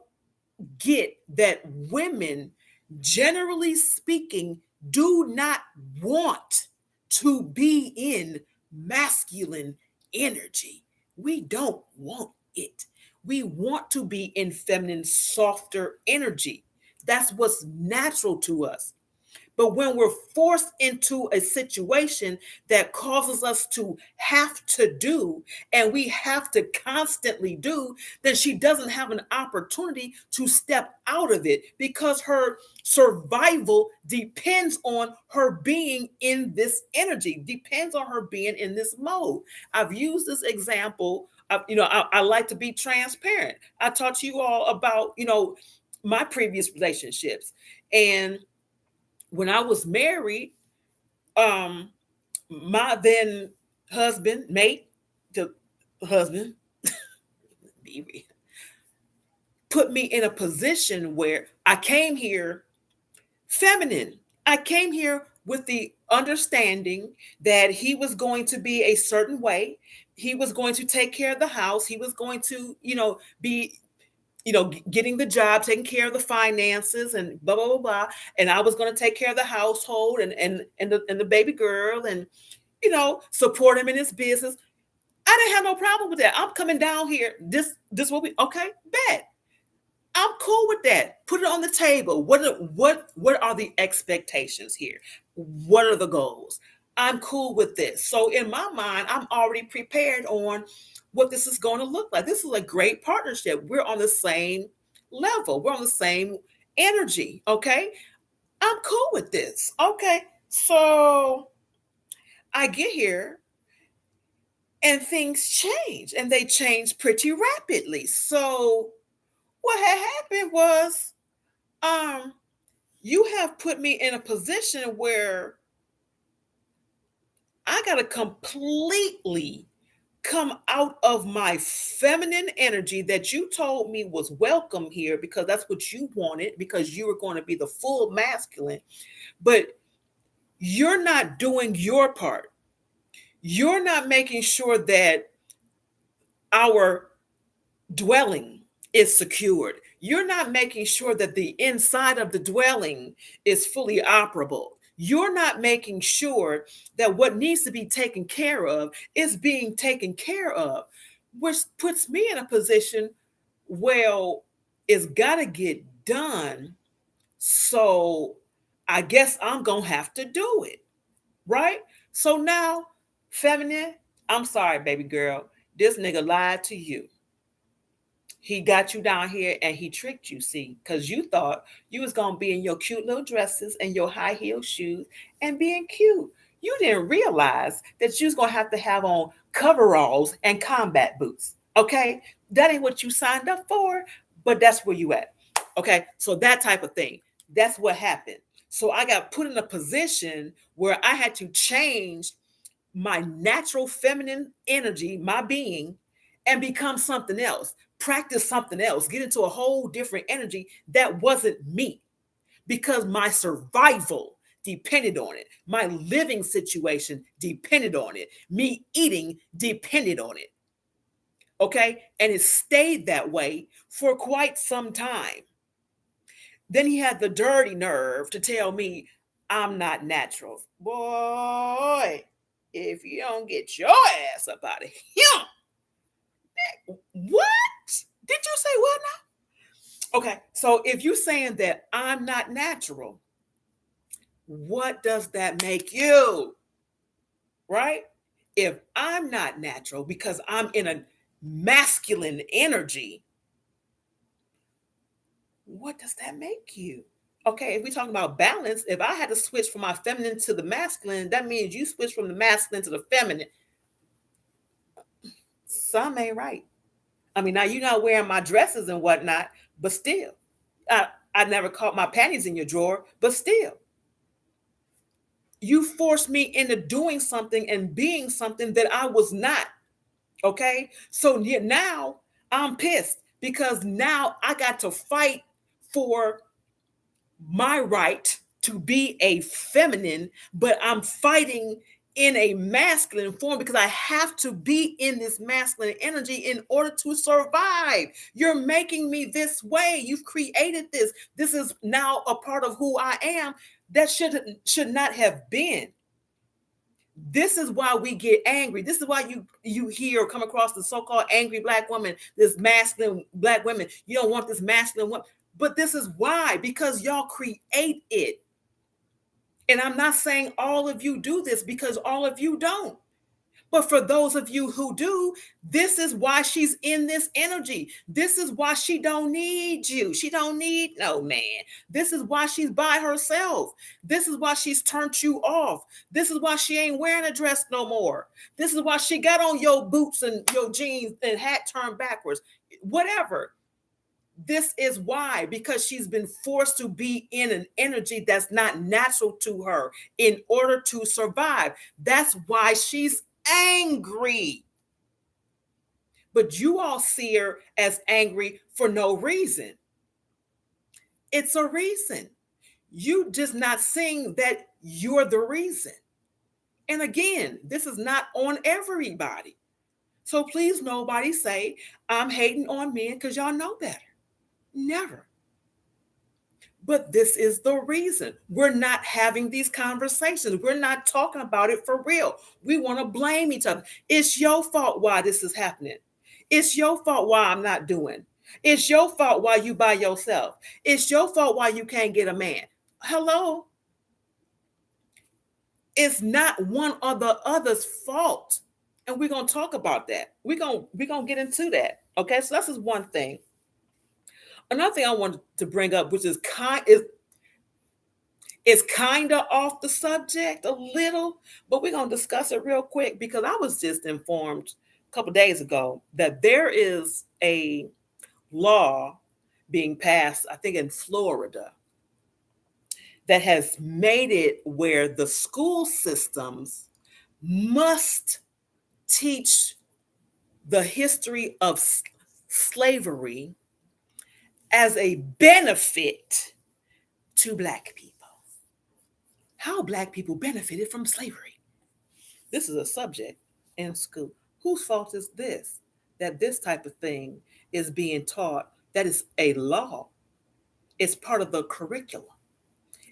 get that women, generally speaking, do not want to be in masculine energy. We don't want it. We want to be in feminine, softer energy. That's what's natural to us. But when we're forced into a situation that causes us to have to do, and we have to constantly do, then she doesn't have an opportunity to step out of it because her survival depends on her being in this energy, depends on her being in this mode. I've used this example. I like to be transparent. I talked to you all about, my previous relationships. And when I was married, um, my then husband, mate, the husband, put me in a position where I came here feminine. I came here with the understanding that he was going to be a certain way. He was going to take care of the house. He was going to, be getting the job, taking care of the finances, and blah blah blah blah. And I was going to take care of the household and the baby girl, and support him in his business. I didn't have no problem with that. I'm coming down here. This will be okay. Bet I'm cool with that. Put it on the table. What are the expectations here? What are the goals? I'm cool with this. So in my mind, I'm already prepared on what this is going to look like. This is a great partnership. We're on the same level. We're on the same energy. Okay. I'm cool with this. Okay. So I get here and things change, and they change pretty rapidly. So what had happened was, um, you have put me in a position where I got to completely come out of my feminine energy that you told me was welcome here because that's what you wanted, because you were going to be the full masculine. But you're not doing your part. You're not making sure that our dwelling is secured. You're not making sure that the inside of the dwelling is fully operable. You're not making sure that what needs to be taken care of is being taken care of, which puts me in a position Well, it's got to get done. So I guess I'm going to have to do it. Right? So now, feminine, I'm sorry, baby girl. This nigga lied to you. He got you down here and he tricked you, see, because you thought you was gonna be in your cute little dresses and your high heel shoes and being cute. You didn't realize that you was gonna have to have on coveralls and combat boots. Okay, that ain't what you signed up for, but that's where you at. Okay, so that type of thing. That's what happened. So I got put in a position where I had to change my natural feminine energy, my being, and become something else, practice something else, get into a whole different energy that wasn't me because my survival depended on it. My living situation depended on it. Me eating depended on it. Okay. And it stayed that way for quite some time. Then he had the dirty nerve to tell me I'm not natural. Boy, if you don't get your ass up out of here. What? Did you say what now? Okay, so if you're saying that I'm not natural, what does that make you? Right? If I'm not natural because I'm in a masculine energy, what does that make you? Okay, if we're talking about balance, if I had to switch from my feminine to the masculine, that means you switch from the masculine to the feminine. Some ain't right. I mean, now you're not wearing my dresses and whatnot, but still, I never caught my panties in your drawer, but still, you forced me into doing something and being something that I was not. Okay, so now I'm pissed because now I got to fight for my right to be a feminine, but I'm fighting in a masculine form because I have to be in this masculine energy in order to survive. You're making me this way. You've created this. This is now a part of who I am that should not have been. This is why we get angry. This is why you hear or come across the so-called angry black woman, this masculine black women. You don't want this masculine woman. But this is why, because y'all create it. And I'm not saying all of you do this because all of you don't. But for those of you who do, this is why she's in this energy. This is why she don't need you. She don't need no man. This is why she's by herself. This is why she's turned you off. This is why she ain't wearing a dress no more. This is why she got on your boots and your jeans and hat turned backwards. Whatever. This is why, because she's been forced to be in an energy that's not natural to her in order to survive. That's why she's angry. But you all see her as angry for no reason. It's a reason. You just not seeing that you're the reason. And again, this is not on everybody. So please nobody say I'm hating on men because y'all know better. Never. But this is the reason we're not having these conversations. We're not talking about it for real. We want to blame each other. It's your fault why this is happening. It's your fault why I'm not doing. It's your fault why you by yourself. It's your fault why you can't get a man. Hello? It's not one or the other's fault. And we're going to talk about that. We're going to get into that. Okay? So that's just one thing. Another thing I wanted to bring up, which is kind of off the subject a little, but we're going to discuss it real quick because I was just informed a couple days ago that there is a law being passed, I think in Florida, that has made it where the school systems must teach the history of slavery as a benefit to Black people. How Black people benefited from slavery. This is a subject in school. Whose fault is this? That this type of thing is being taught, that is a law. It's part of the curriculum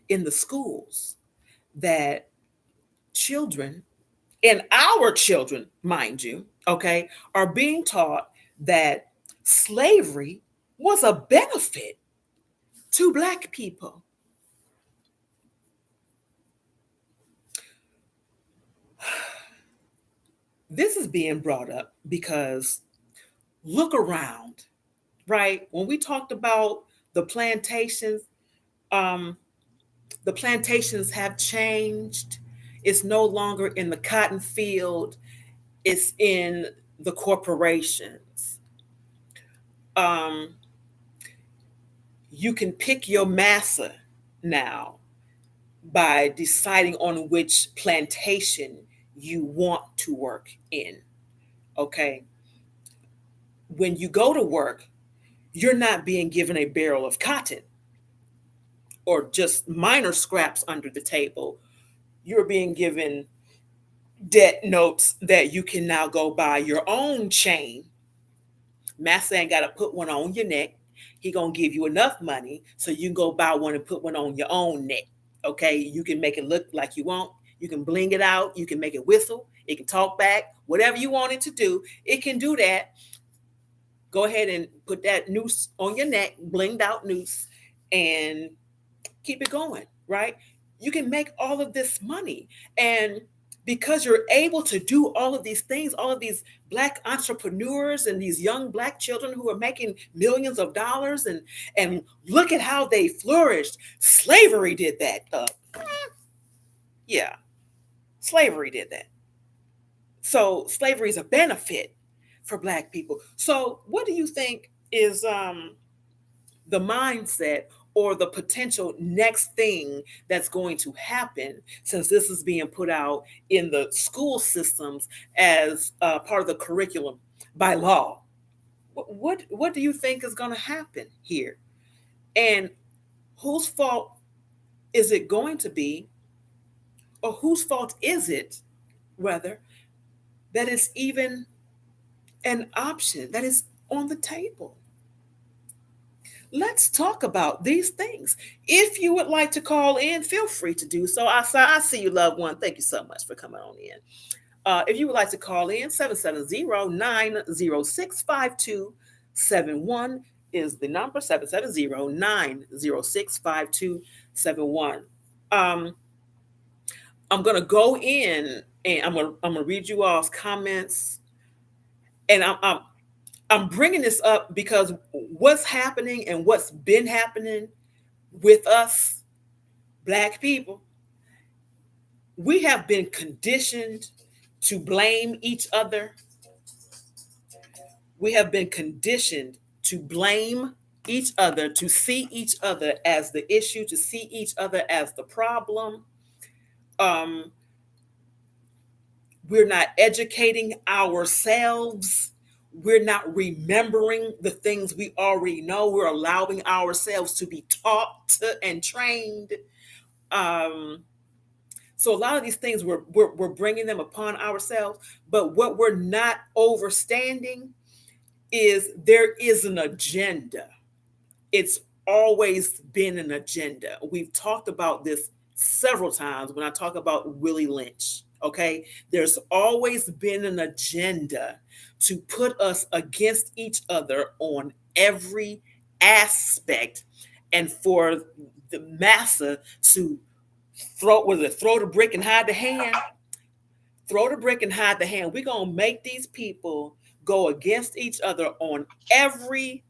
in the schools that children, and our children, mind you, okay, are being taught that slavery was a benefit to Black people. This is being brought up because look around, right? When we talked about the plantations, um, the plantations have changed. It's no longer in the cotton field, it's in the corporations. Um, you can pick your massa now by deciding on which plantation you want to work in. Okay. When you go to work, you're not being given a barrel of cotton or just minor scraps under the table. You're being given debt notes that you can now go buy your own chain. Master ain't got to put one on your neck. He gonna give you enough money so you can go buy one and put one on your own neck. Okay, you can make it look like you want. You can bling it out. You can make it whistle. It can talk back. Whatever you want it to do, it can do that. Go ahead and put that noose on your neck, blinged out noose, and keep it going, right? You can make all of this money. And because you're able to do all of these things, all of these Black entrepreneurs and these young Black children who are making millions of dollars, and look at how they flourished. Slavery did that. Yeah, slavery did that. So slavery is a benefit for Black people. So what do you think is the mindset or the potential next thing that's going to happen, since this is being put out in the school systems as part of the curriculum by law? What do you think is going to happen here? And whose fault is it going to be, or whose fault is it, rather, that is even an option that is on the table? Let's talk about these things. If you would like to call in, feel free to do so. I see you, loved one. Thank you so much for coming on in. If you would like to call in, 770-906-5271 is the number, 770-906-5271. Um, I'm going to go in and I'm gonna read you all's comments. And I'm bringing this up because what's happening and what's been happening with us Black people, we have been conditioned to blame each other. We have been conditioned to blame each other, to see each other as the issue, to see each other as the problem. Um, we're not educating ourselves. We're not remembering the things we already know. We're allowing ourselves to be taught and trained. Um, so a lot of these things we're bringing them upon ourselves. But what we're not understanding is there is an agenda. It's always been an agenda. We've talked about this several times when I talk about Willie Lynch. Okay, there's always been an agenda to put us against each other on every aspect, and for the massa to throw the brick and hide the hand. Throw the brick and hide the hand. We're going to make these people go against each other on every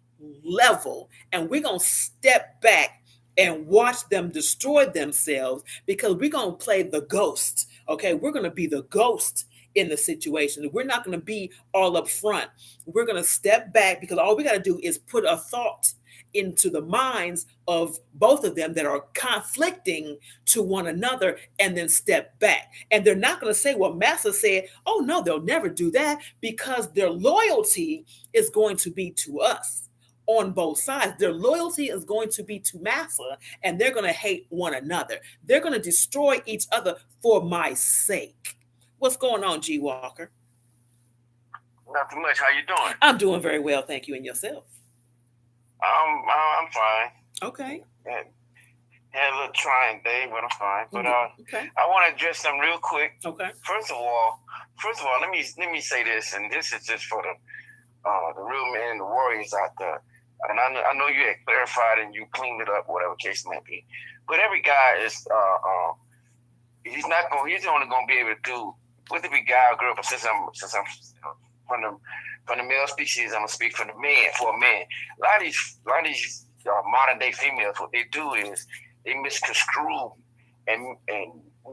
level. And we're going to step back and watch them destroy themselves, because we're going to play the ghost. Okay. We're going to be the ghost in the situation. We're not going to be all up front. We're going to step back, because all we got to do is put a thought into the minds of both of them that are conflicting to one another, and then step back. And they're not going to say what Massa said. Oh no, they'll never do that, because their loyalty is going to be to us on both sides. Their loyalty is going to be to Massa, and they're going to hate one another. They're going to destroy each other for my sake. What's going on, G. Walker? Nothing much. How you doing? I'm doing very well, thank you. And yourself? I'm fine. Okay. Had a little trying day, but I'm fine. But okay. I want to address them real quick. Okay. First of all, let me say this, and this is just for the real men, the warriors out there. And I know you had clarified and you cleaned it up, whatever case may be. But every guy is he's only gonna be able to do whether it be guy or girl. But since I'm from the male species, I'm gonna speak for the man for a man. A lot of these modern day females, what they do is they misconstrue and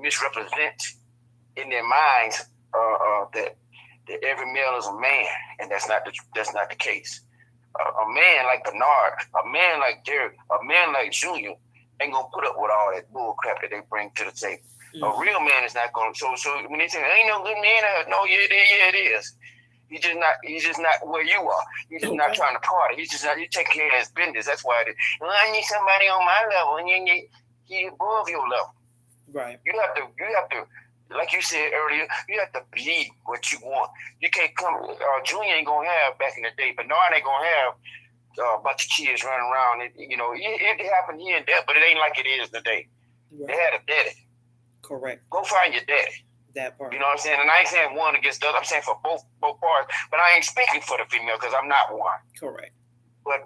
misrepresent in their minds that every male is a man, and that's not the case. A man like Bernard, a man like Derek, a man like Junior ain't gonna put up with all that bull crap that they bring to the table. A real man is not gonna. So when they say ain't no good man, no, yeah, it is. He's just not where you are. He's just not trying to party. He's just not. You take care of his business. That's why well, I need somebody on my level, and he above your level. Right. You have to, like you said earlier, you have to be what you want. You can't come. Junior ain't gonna have back in the day, but Bernard ain't gonna have a bunch of kids running around. It happened here and there, but it ain't like it is today. Right. They had a daddy. Correct. Go find your daddy. That part. You know what I'm saying? And I ain't saying one against the other. I'm saying for both parts. But I ain't speaking for the female because I'm not one. Correct. But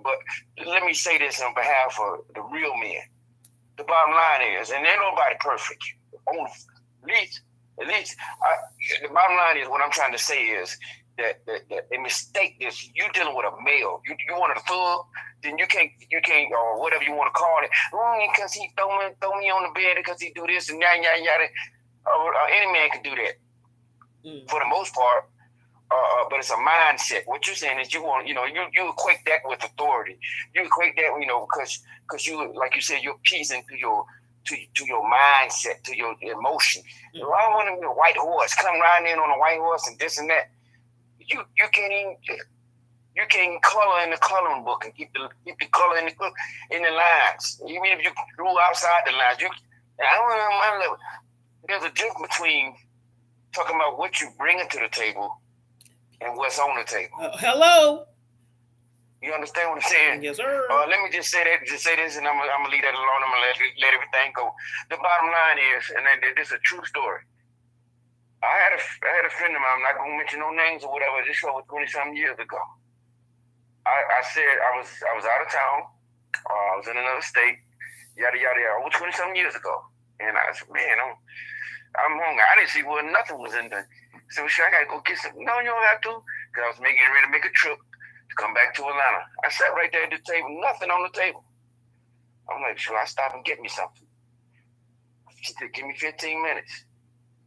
let me say this on behalf of the real men. The bottom line is, and ain't nobody perfect. At least, the bottom line is what I'm trying to say is that a mistake is you dealing with a male. You want a thug, then you can't or whatever you want to call it. Because he throw me on the bed because he do this and yada yada yada. Any man can do that for the most part. But it's a mindset. What you're saying is you equate that with authority. You equate that, because you, like you said, you're appeasing to your mindset, to your emotion. I want to be a white horse, come riding in on a white horse and this and that. You can't color in the coloring book and keep the color in the lines. Even if you drew outside the lines, I don't know my level. There's a difference between talking about what you bringing to the table and what's on the table. Hello. You understand what I'm saying? Yes, sir. Let me just say that. Just say this, and I'm gonna leave that alone. I'm gonna let everything go. The bottom line is, and this is a true story. I had a friend of mine. I'm not gonna mention no names or whatever. This was 20-something years ago. I said I was out of town. I was in another state. Yada yada yada. Over 20-something years ago, and I said, man, I'm hungry. I didn't see where nothing was in there. So sure, I gotta go get some. No, you don't have to, because I was ready to make a trip to come back to Atlanta. I sat right there at the table, nothing on the table. I'm like, sure, I stop and get me something. She said, give me 15 minutes.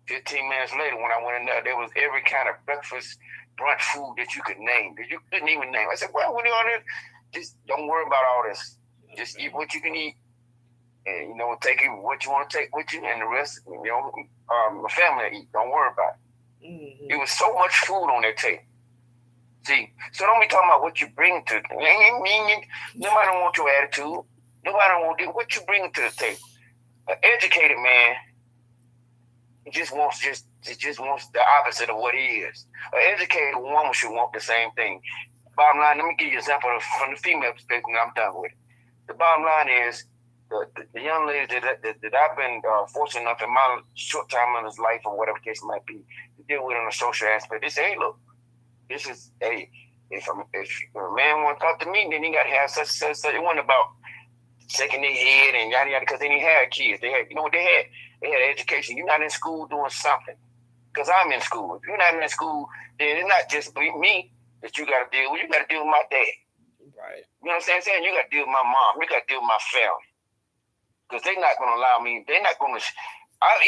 15 minutes later, when I went in there was every kind of breakfast, brunch food that you could name, that you couldn't even name. I said, well, what are you on this? Just don't worry about all this. Just eat what you can eat. And, take what you want to take with you, and the rest, my family eat. Don't worry about it. Mm-hmm. It was so much food on that table. See, so don't be talking about what you bring to it. Nobody don't want your attitude. Nobody don't want what you bring to the table. An educated man just wants the opposite of what he is. An educated woman should want the same thing. Bottom line, let me give you an example from the female perspective, and I'm done with it. The bottom line is the young ladies that I've been fortunate enough in my short time in his life or whatever case it might be to deal with on a social aspect. They say, hey, look, this is if a man want to talk to me, then he got to have such. It wasn't about shaking their head and yada yada because they didn't have kids. They had, they had education. You're not in school doing something. Because I'm in school. If you're not in school, then it's not just me that you got to deal with. You got to deal with my dad. Right. You know what I'm saying? You got to deal with my mom. You got to deal with my family. Because they're not going to allow me. They're not going to.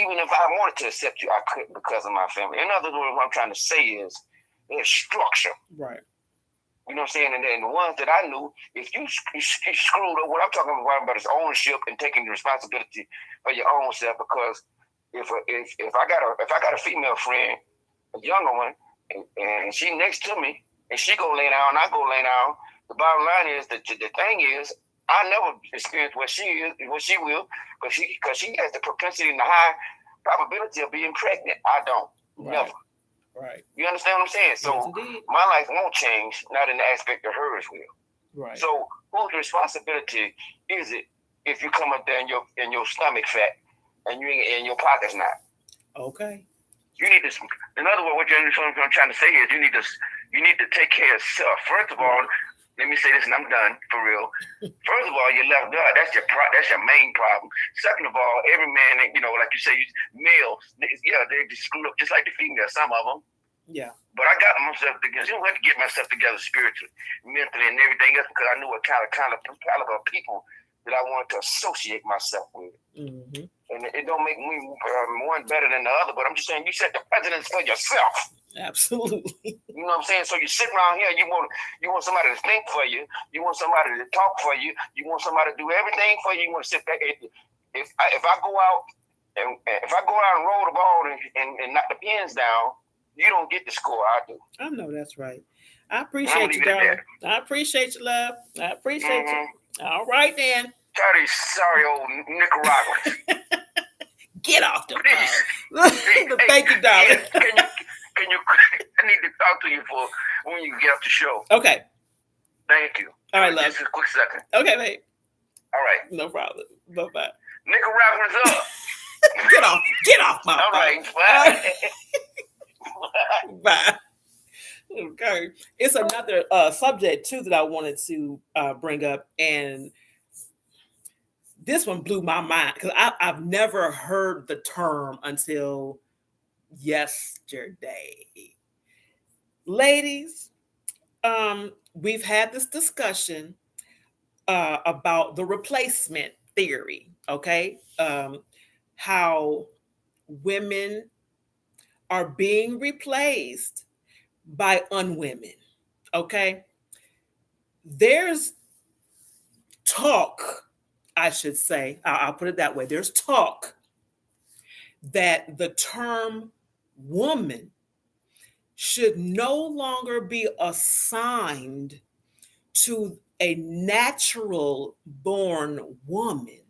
Even if I wanted to accept you, I couldn't because of my family. In other words, what I'm trying to say is there's structure. Right. You know what I'm saying? And then the ones that I knew, if you screwed up, what I'm talking about is ownership and taking the responsibility for your own self. Because if I got a female friend, a younger one, and she next to me, and she go lay down, I go lay down. The bottom line is the thing is, I never experienced what she will, because she has the propensity and the high probability of being pregnant. I don't. Right. Never. Right. You understand what I'm saying? So yes, my life won't change, not in the aspect of hers will. Right. So whose responsibility is it if you come up there and your stomach fat and your pocket's not? Okay. You need to. In other words, what I'm trying to say is you need to take care of self. First of all, let me say this and I'm done for real. First of all, you left God. That's your main problem. Second of all, every man, like you say, males, they just screw up just like the females. Some of them. Yeah. But I got myself together. You don't have to get myself together spiritually, mentally, and everything else because I knew what caliber of people that I wanted to associate myself with. Mm-hmm. And it don't make me one better than the other, but I'm just saying you set the precedence for yourself. Absolutely. You know what I'm saying? So you sit around here, you want somebody to think for you, you want somebody to talk for you, you want somebody to do everything for you. You want to sit back. If I go out and roll the ball and knock the pins down, you don't get the score. I do. I know that's right. I And I'm gonna appreciate you, leave it at darling. that. I appreciate you, love. I appreciate you. Mm-hmm. All right, then. Sorry, old Nicaraguans. Get off the Please, phone. hey, Thank you, darling. can you? I need to talk to you for when you get off the show. Okay. Thank you. All right, love. Just a quick second. Okay, babe. All right. No problem. Bye-bye. Nicaraguans up. Get off my All phone. right. Bye. Bye. Okay. It's another subject too that I wanted to bring up, and this one blew my mind because I've never heard the term until yesterday. Ladies, we've had this discussion about the replacement theory, okay? How women are being replaced by unwomen, okay? There's talk, I should say, I'll put it that way. There's talk that the term woman should no longer be assigned to a natural born woman,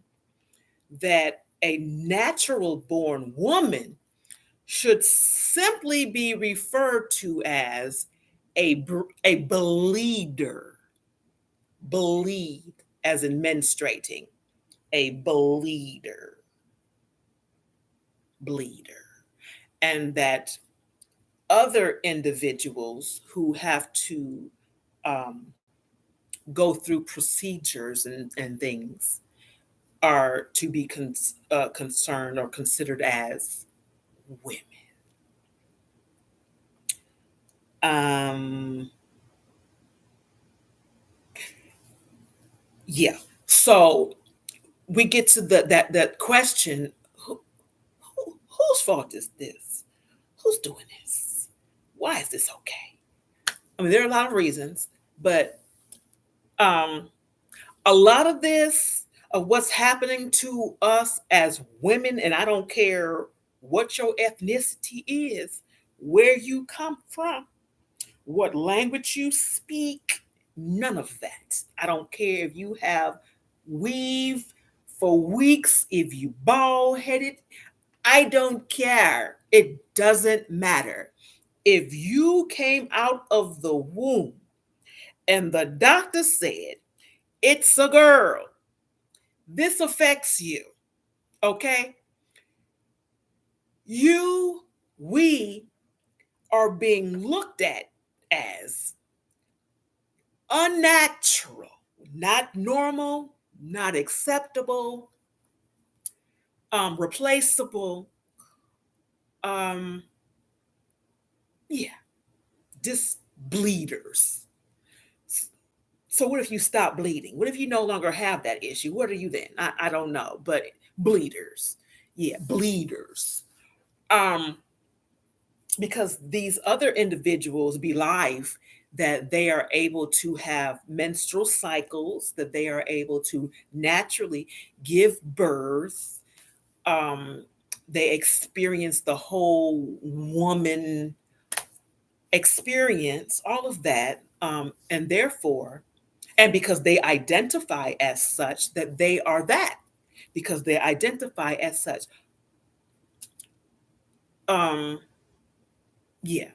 that a natural born woman should simply be referred to as a bleeder. Bleed, as in menstruating, a bleeder. Bleeder. And that other individuals who have to go through procedures and things are to be concerned or considered as women. Um, yeah. So we get to that question: whose fault is this? Who's doing this? Why is this okay? I mean, there are a lot of reasons, but um, a lot of this, of what's happening to us as women, and I don't care what your ethnicity is, where you come from, what language you speak, none of that. I don't care if you have weave for weeks, if you bald headed, I don't care. It doesn't matter. If you came out of the womb and the doctor said, it's a girl, this affects you, okay? We are being looked at as unnatural, not normal, not acceptable, replaceable. Um, yeah, just bleeders. So what if you stop bleeding? What if you no longer have that issue? What are you then? I don't know, but bleeders. Yeah, bleeders. Um, because these other individuals believe that they are able to have menstrual cycles, that they are able to naturally give birth. Um, they experience the whole woman experience, all of that. And therefore, and because they identify as such, that they are that, because they identify as such. Um, yeah.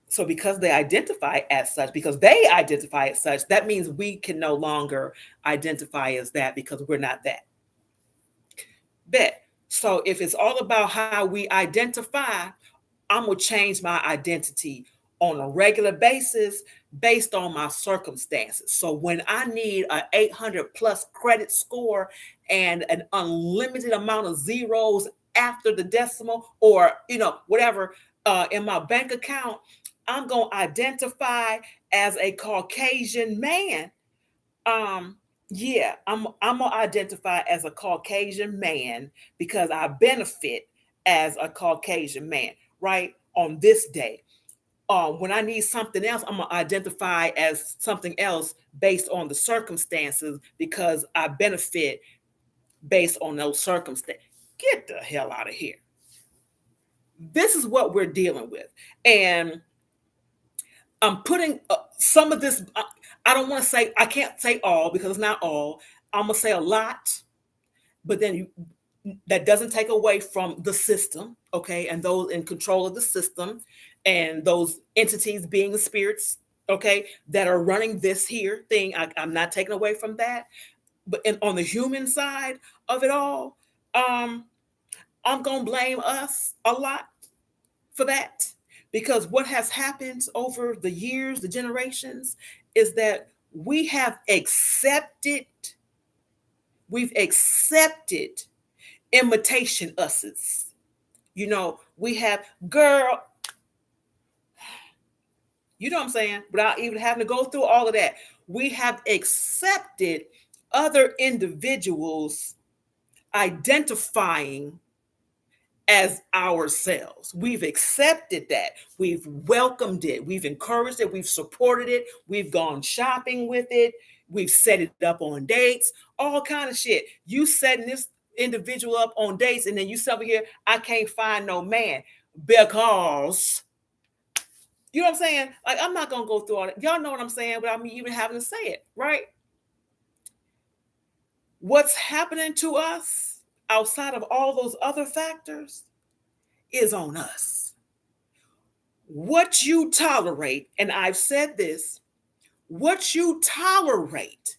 So because they identify as such, because they identify as such, that means we can no longer identify as that because we're not that. Bet. So if it's all about how we identify, I'm gonna change my identity on a regular basis based on my circumstances. So when I need an 800 plus credit score and an unlimited amount of zeros after the decimal, or whatever, in my bank account, I'm going to identify as a Caucasian man. Yeah, I'm gonna identify as a Caucasian man because I benefit as a Caucasian man, right? On this day. When I need something else, I'm gonna identify as something else based on the circumstances because I benefit based on those circumstances. Get the hell out of here. This is what we're dealing with. And I'm putting some of this, I don't want to say, I can't say all because it's not all. I'm going to say a lot, but then that doesn't take away from the system, okay, and those in control of the system and those entities being the spirits, okay, that are running this here thing. I'm not taking away from that, but on the human side of it all, um, I'm gonna blame us a lot for that because what has happened over the years, the generations, is that we've accepted imitation us's. We have, girl, you know what I'm saying? Without even having to go through all of that, we have accepted other individuals identifying as ourselves. We've accepted that. We've welcomed it. We've encouraged it. We've supported it. We've gone shopping with it. We've set it up on dates, all kind of shit. You setting this individual up on dates, and then you sit over here, I can't find no man because you know what I'm saying? Like, I'm not gonna go through all that. Y'all know what I'm saying without me even having to say it, right? What's happening to us outside of all those other factors is on us. What you tolerate, and I've said this, what you tolerate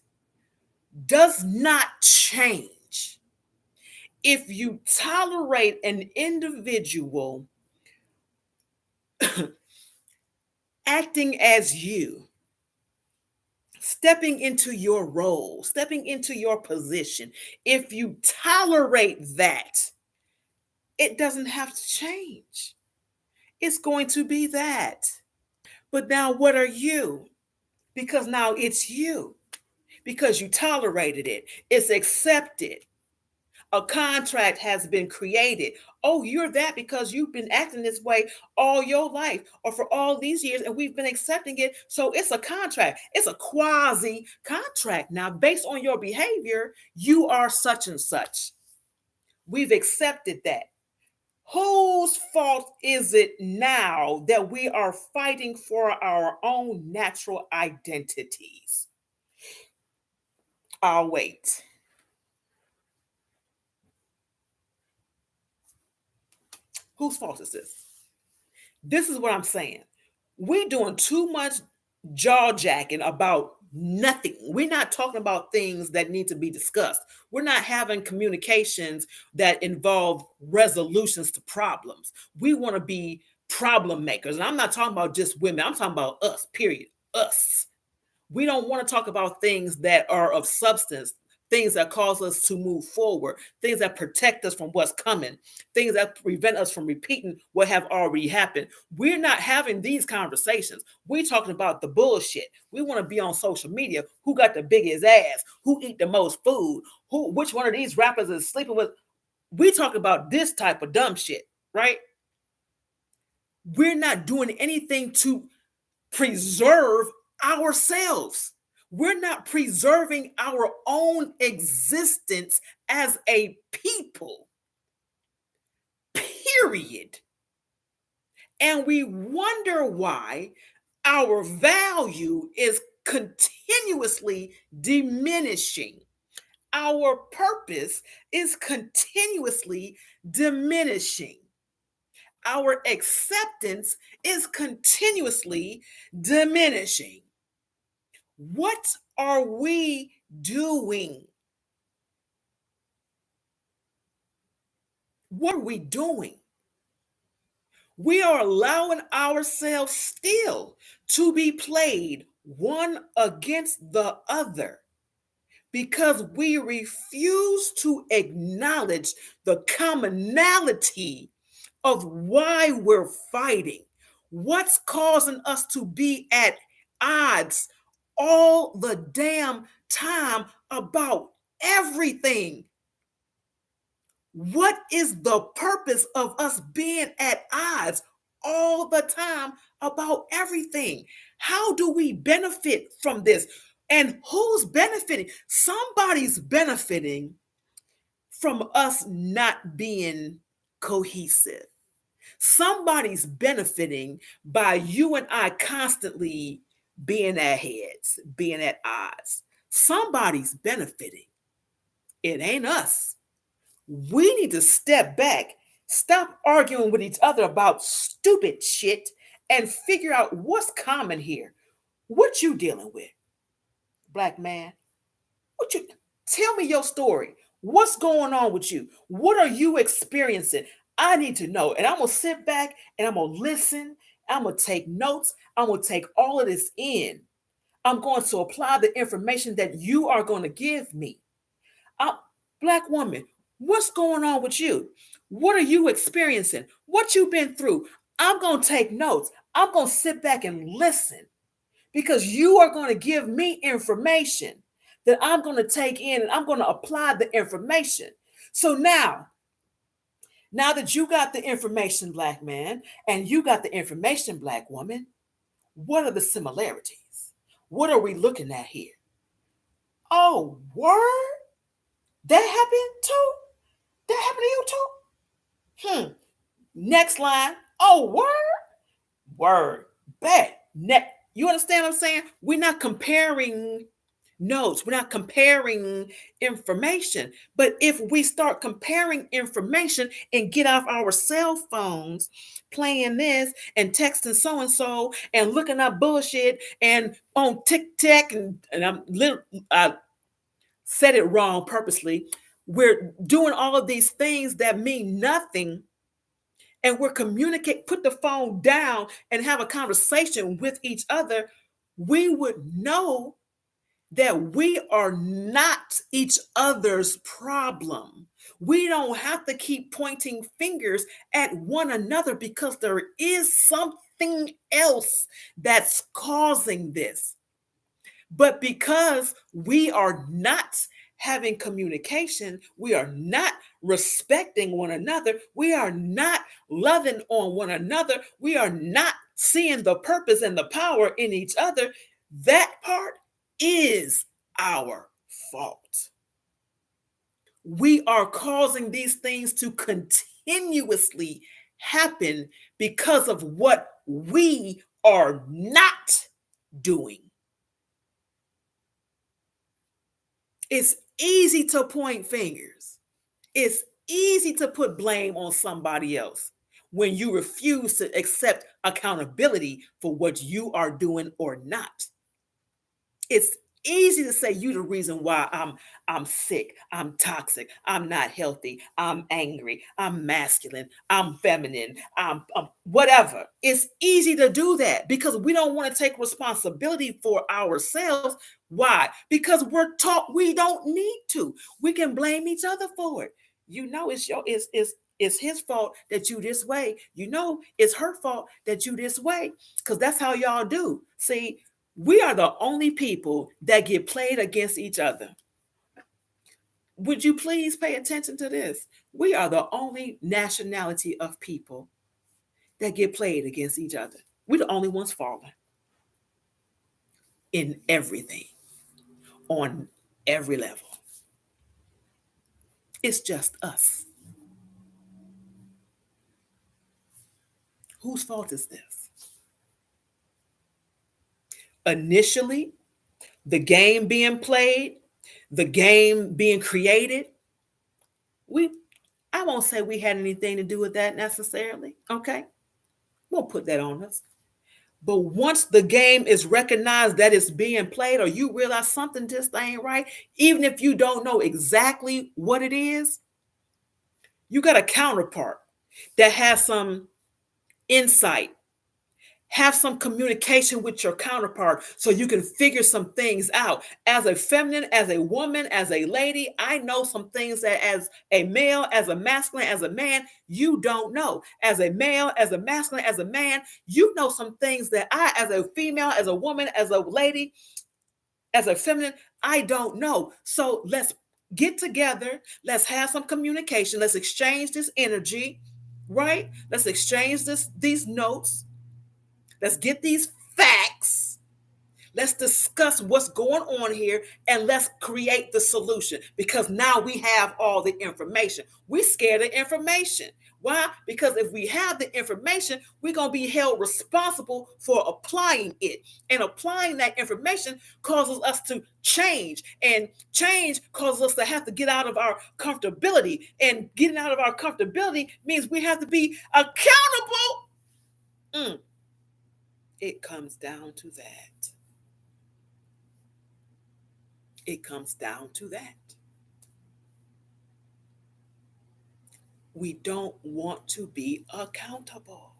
does not change. If you tolerate an individual acting as you, stepping into your role, stepping into your position, if you tolerate that, it doesn't have to change. It's going to be that. But now, what are you? Because now it's you. Because you tolerated it, it's accepted. A contract has been created. Oh, you're that because you've been acting this way all your life or for all these years, and we've been accepting it. So it's a contract. It's a quasi contract. Now, based on your behavior, you are such and such. We've accepted that. Whose fault is it now that we are fighting for our own natural identities? I'll wait. Whose fault is this? This is what I'm saying. We doing too much jaw jacking about nothing. We're not talking about things that need to be discussed. We're not having communications that involve resolutions to problems. We want to be problem makers. And I'm not talking about just women. I'm talking about us, period. Us. We don't want to talk about things that are of substance, things that cause us to move forward, things that protect us from what's coming, things that prevent us from repeating what have already happened. We're not having these conversations. We're talking about the bullshit. We want to be on social media. Who got the biggest ass? Who eat the most food? Which one of these rappers is sleeping with? We talk about this type of dumb shit, right? We're not doing anything to preserve ourselves. We're not preserving our own existence as a people, period. And we wonder why our value is continuously diminishing. Our purpose is continuously diminishing. Our acceptance is continuously diminishing. What are we doing? What are we doing? We are allowing ourselves still to be played one against the other because we refuse to acknowledge the commonality of why we're fighting. What's causing us to be at odds all the damn time about everything? What is the purpose of us being at odds all the time about everything? How do we benefit from this? And who's benefiting? Somebody's benefiting from us not being cohesive. Somebody's benefiting by you and I constantly being at heads, being at odds. Somebody's benefiting. It ain't us. We need to step back, stop arguing with each other about stupid shit, and figure out what's common here. What you dealing with, black man? What you tell me your story? What's going on with you? What are you experiencing? I need to know. And I'm gonna sit back and I'm gonna listen. I'm gonna take notes. I'm gonna take all of this in. I'm going to apply the information that you are going to give me. I, black woman, what's going on with you? What are you experiencing? What you've been through? I'm going to take notes. I'm going to sit back and listen because you are going to give me information that I'm going to take in and I'm going to apply the information. So now that you got the information, black man, and you got the information, black woman, what are the similarities? What are we looking at here? Oh, word? That happened too? That happened to you too? Next line. Oh, word? Word. Bet. You understand what I'm saying? We're not comparing notes. We're not comparing information. But if we start comparing information and get off our cell phones playing this and texting so and so and looking up bullshit and on TikTok and I said it wrong purposely. We're doing all of these things that mean nothing and we're communicate, put the phone down and have a conversation with each other, we would know that we are not each other's problem. We don't have to keep pointing fingers at one another because there is something else that's causing this. But because we are not having communication, we are not respecting one another, we are not loving on one another, we are not seeing the purpose and the power in each other, that part is our fault. We are causing these things to continuously happen because of what we are not doing. It's easy to point fingers. It's easy to put blame on somebody else when you refuse to accept accountability for what you are doing or not. It's easy to say you the reason why I'm sick, I'm toxic, I'm not healthy, I'm angry, I'm masculine, I'm feminine, I'm whatever. It's easy to do that because we don't want to take responsibility for ourselves. Why? Because we're taught we don't need to. We can blame each other for it. You know it's his fault that you this way. You know it's her fault that you this way because that's how y'all do. See, we are the only people that get played against each other. Would you please pay attention to this? We are the only nationality of people that get played against each other. We're the only ones falling in everything, on every level. It's just us. Whose fault is this? Initially, the game being played, the game being created, we I won't say we had anything to do with that necessarily. Okay. Won't put that on us. But once the game is recognized that it's being played, or you realize something just ain't right, even if you don't know exactly what it is, you got a counterpart that has some insight. Have some communication with your counterpart so you can figure some things out. As a feminine, as a woman, as a lady, I know some things that as a male, as a masculine, as a man, you don't know. As a male, as a masculine, as a man, you know some things that I, as a female, as a woman, as a lady, as a feminine, I don't know. So let's get together. Let's have some communication. Let's exchange this energy, right? Let's exchange these notes. Let's get these facts. Let's discuss what's going on here and let's create the solution because now we have all the information. We're scared of information. Why? Because if we have the information, we're going to be held responsible for applying it. And applying that information causes us to change. And change causes us to have to get out of our comfortability. And getting out of our comfortability means we have to be accountable. It comes down to that. It comes down to that. We don't want to be accountable.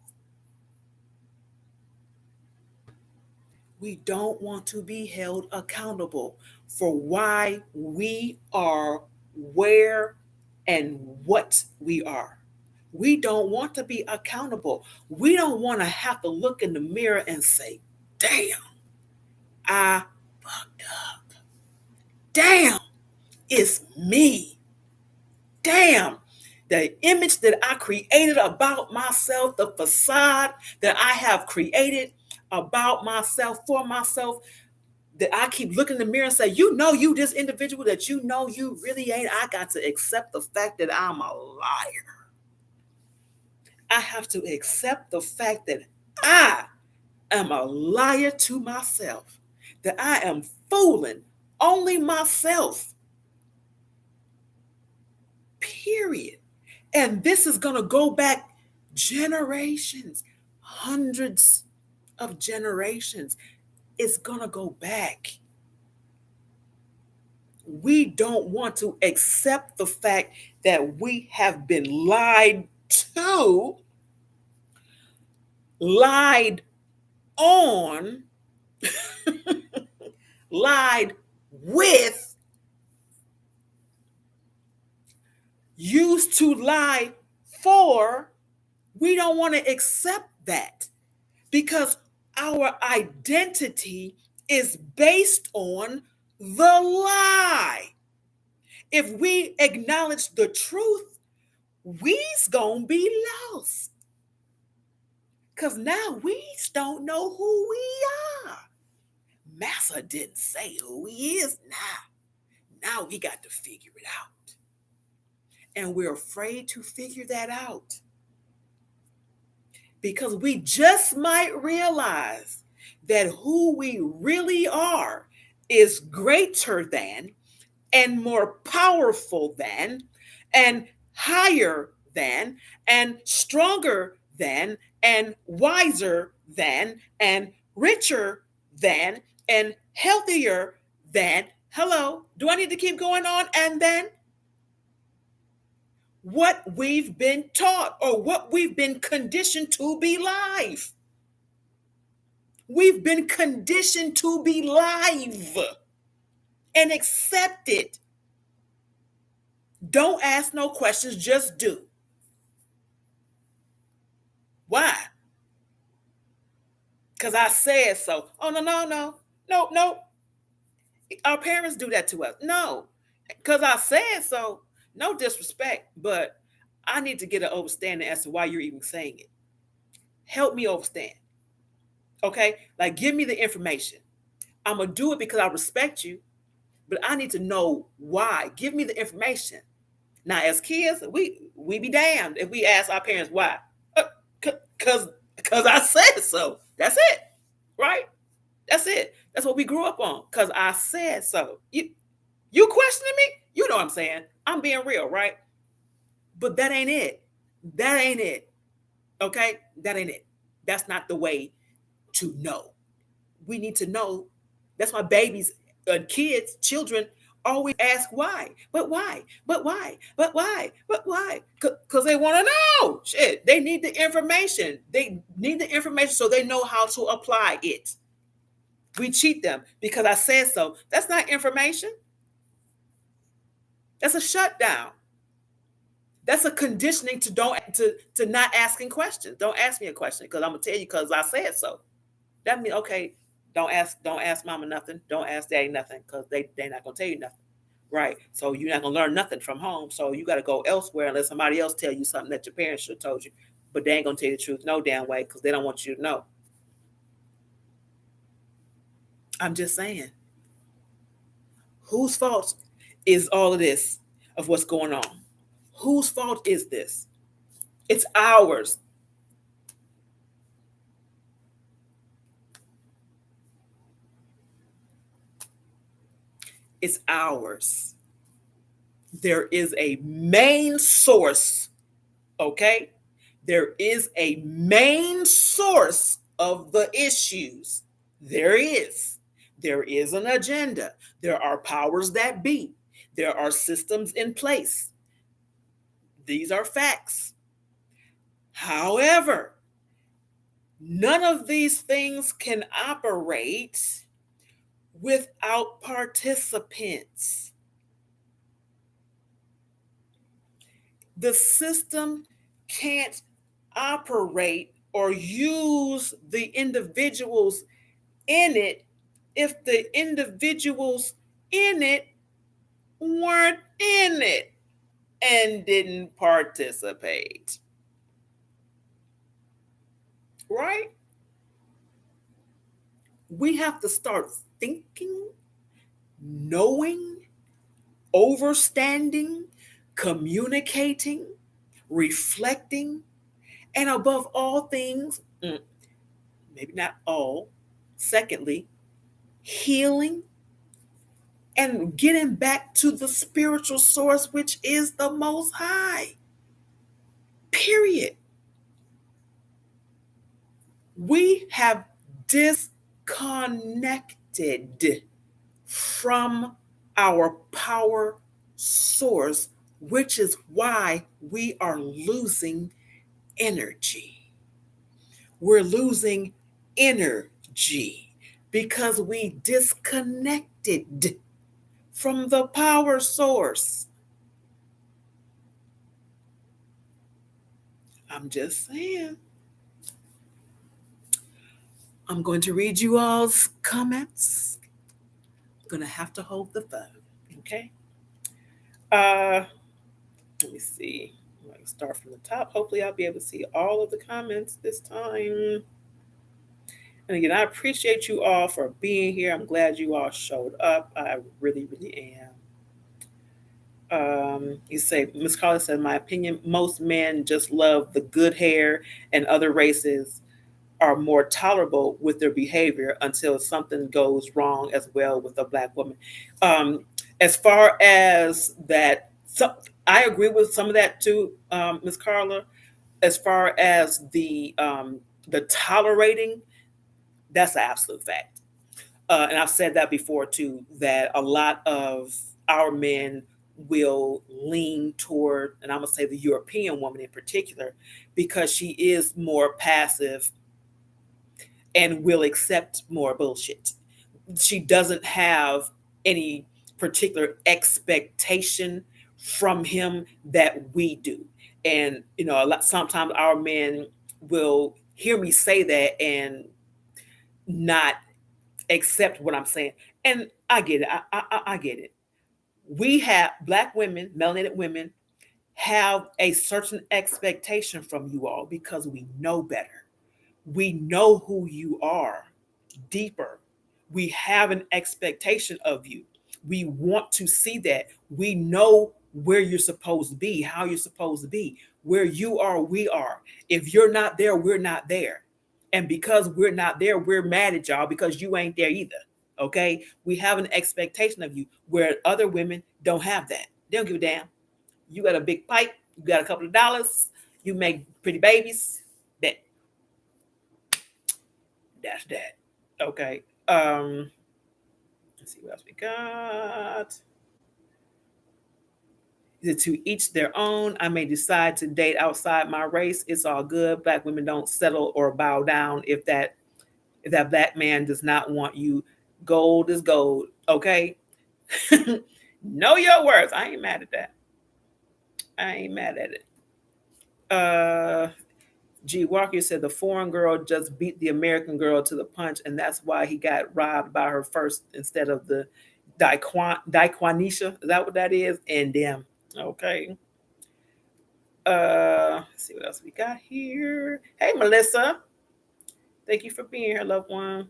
We don't want to be held accountable for why we are where and what we are. We don't want to be accountable. We don't want to have to look in the mirror and say, damn, I fucked up. Damn, it's me. Damn, the image that I created about myself, the facade that I have created about myself, for myself, that I keep looking in the mirror and say, you know, you this individual that you know you really ain't. I got to accept the fact that I'm a liar. I have to accept the fact that I am a liar to myself, that I am fooling only myself. Period. And this is going to go back generations, hundreds of generations. It's going to go back. We don't want to accept the fact that we have been lied to, lied on, lied with, used to lie for. We don't want to accept that because our identity is based on the lie. If we acknowledge the truth, we's gonna be lost. Because now we don't know who we are. Massa didn't say who he is now. Now we got to figure it out. And we're afraid to figure that out. Because we just might realize that who we really are is greater than and more powerful than and higher than and stronger than and wiser than and richer than and healthier than. Hello, do I need to keep going on? And then what we've been taught or what we've been conditioned to believe. We've been conditioned to believe and accept it. Don't ask no questions, just do. Why? Because I said so. Oh, no, no, no. No, no. Our parents do that to us. No, because I said so. No disrespect, but I need to get an understanding as to why you're even saying it. Help me understand. Okay? Like, give me the information. I'm going to do it because I respect you, but I need to know why. Give me the information. Now, as kids, we be damned if we ask our parents why. Because I said so. That's it. Right? That's it. That's what we grew up on. Because I said so. You questioning me? You know what I'm saying. I'm being real, right? But that ain't it. That ain't it. Okay? That ain't it. That's not the way to know. We need to know. That's why babies, kids, children always ask why, but why, but why, but why, but why? Because they want to know. Shit, they need the information. They need the information so they know how to apply it. We cheat them because I said so. That's not information. That's a shutdown. That's a conditioning to not asking questions. Don't ask me a question because I'm gonna tell you because I said so. That means okay. Don't ask mama nothing. Don't ask daddy nothing because they're not gonna tell you nothing. Right. So you're not gonna learn nothing from home. So you gotta go elsewhere and let somebody else tell you something that your parents should have told you. But they ain't gonna tell you the truth no damn way because they don't want you to know. I'm just saying. Whose fault is all of this of what's going on? Whose fault is this? It's ours. It's ours. There is a main source, okay? There is a main source of the issues. There is. There is an agenda. There are powers that be. There are systems in place. These are facts. However, none of these things can operate without participants. The system can't operate or use the individuals in it if the individuals in it weren't in it and didn't participate. Right? We have to start thinking, knowing, overstanding, communicating, reflecting, and above all things, maybe not all, secondly, healing and getting back to the spiritual source, which is the Most High. Period. We have disconnected from our power source, which is why we are losing energy. We're losing energy because we disconnected from the power source. I'm just saying. I'm going to read you all's comments. I'm going to have to hold the phone. Okay. Uh, Let me see. I'm going to start from the top. Hopefully, I'll be able to see all of the comments this time. And again, I appreciate you all for being here. I'm glad you all showed up. I really, really am. You say, Miss Carla said, in my opinion, most men just love the good hair, and other races are more tolerable with their behavior until something goes wrong as well with a black woman. Um, as far as that, I agree with some of that too, Miss Carla. As far as the tolerating, that's an absolute fact. And I've said that before too, that a lot of our men will lean toward, and I'm gonna say the European woman in particular, because she is more passive and will accept more bullshit. She doesn't have any particular expectation from him that we do. And sometimes our men will hear me say that and not accept what I'm saying. And I get it. I get it. We have black women, melanated women, have a certain expectation from you all because we know better. We know who you are deeper. We have an expectation of you. We want to see that. We know where you're supposed to be, how you're supposed to be. Where you are, we are. If you're not there, we're not there. And because we're not there, we're mad at y'all because you ain't there either. Okay? We have an expectation of you where other women don't have that. They don't give a damn. You got a big pipe, you got a couple of dollars, you make pretty babies. That that's that. Okay. Let's see what else we got. To each their own. I may decide to date outside my race. It's all good. Black women don't settle or bow down if that black man does not want you. Gold is gold. Okay. Know your worth. I ain't mad at that. I ain't mad at it. G. Walker said the foreign girl just beat the American girl to the punch, and that's why he got robbed by her first instead of the Daquanisha. Is that what that is? And them. Okay. Let's see what else we got here. Hey, Melissa. Thank you for being here, loved one.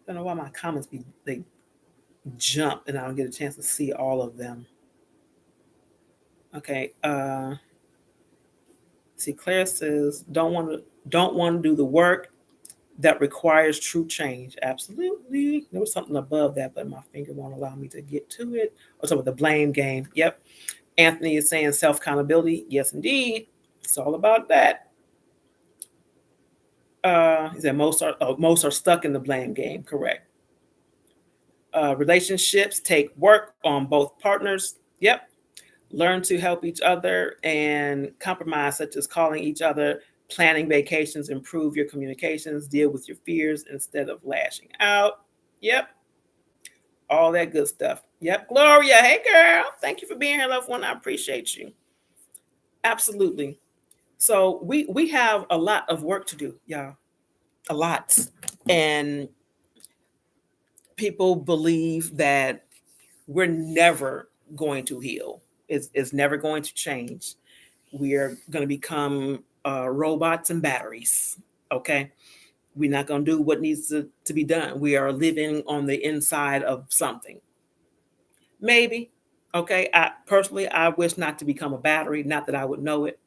I don't know why my comments be they jump and I don't get a chance to see all of them. Okay. See, Claire says don't want to do the work that requires true change. Absolutely. There was something above that, but my finger won't allow me to get to it. Or something with the blame game. Yep. Anthony is saying self accountability. Yes, indeed. It's all about that. He said most are stuck in the blame game. Correct. Relationships take work on both partners. Yep. Learn to help each other and compromise, such as calling each other, planning vacations, improve your communications, deal with your fears instead of lashing out. Yep. All that good stuff. Yep. Gloria, hey girl. Thank you for being here, loved one. I appreciate you. Absolutely. So we have a lot of work to do, y'all. A lot. And people believe that we're never going to heal. It's never going to change. We are going to become robots and batteries. Okay. We're not going to do what needs to be done. We are living on the inside of something. Maybe. Okay. I wish not to become a battery. Not that I would know it.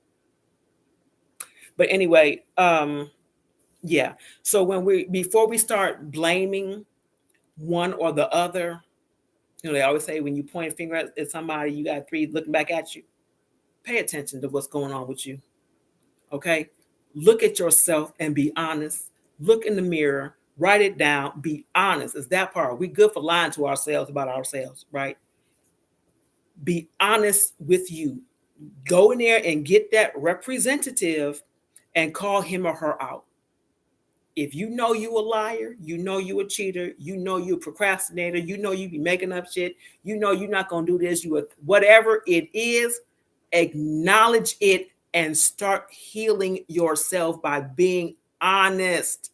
But anyway, yeah. So before we start blaming one or the other, they always say when you point a finger at somebody, you got three looking back at you. Pay attention to what's going on with you. Okay. Look at yourself and be honest. Look in the mirror, write it down, be honest. Is that part? We good for lying to ourselves about ourselves, right? Be honest with you. Go in there and get that representative and call him or her out. If you know you a liar, you know you a cheater, you know you a procrastinator, you know you be making up shit, you know you're not gonna do this, whatever it is, acknowledge it and start healing yourself by being honest.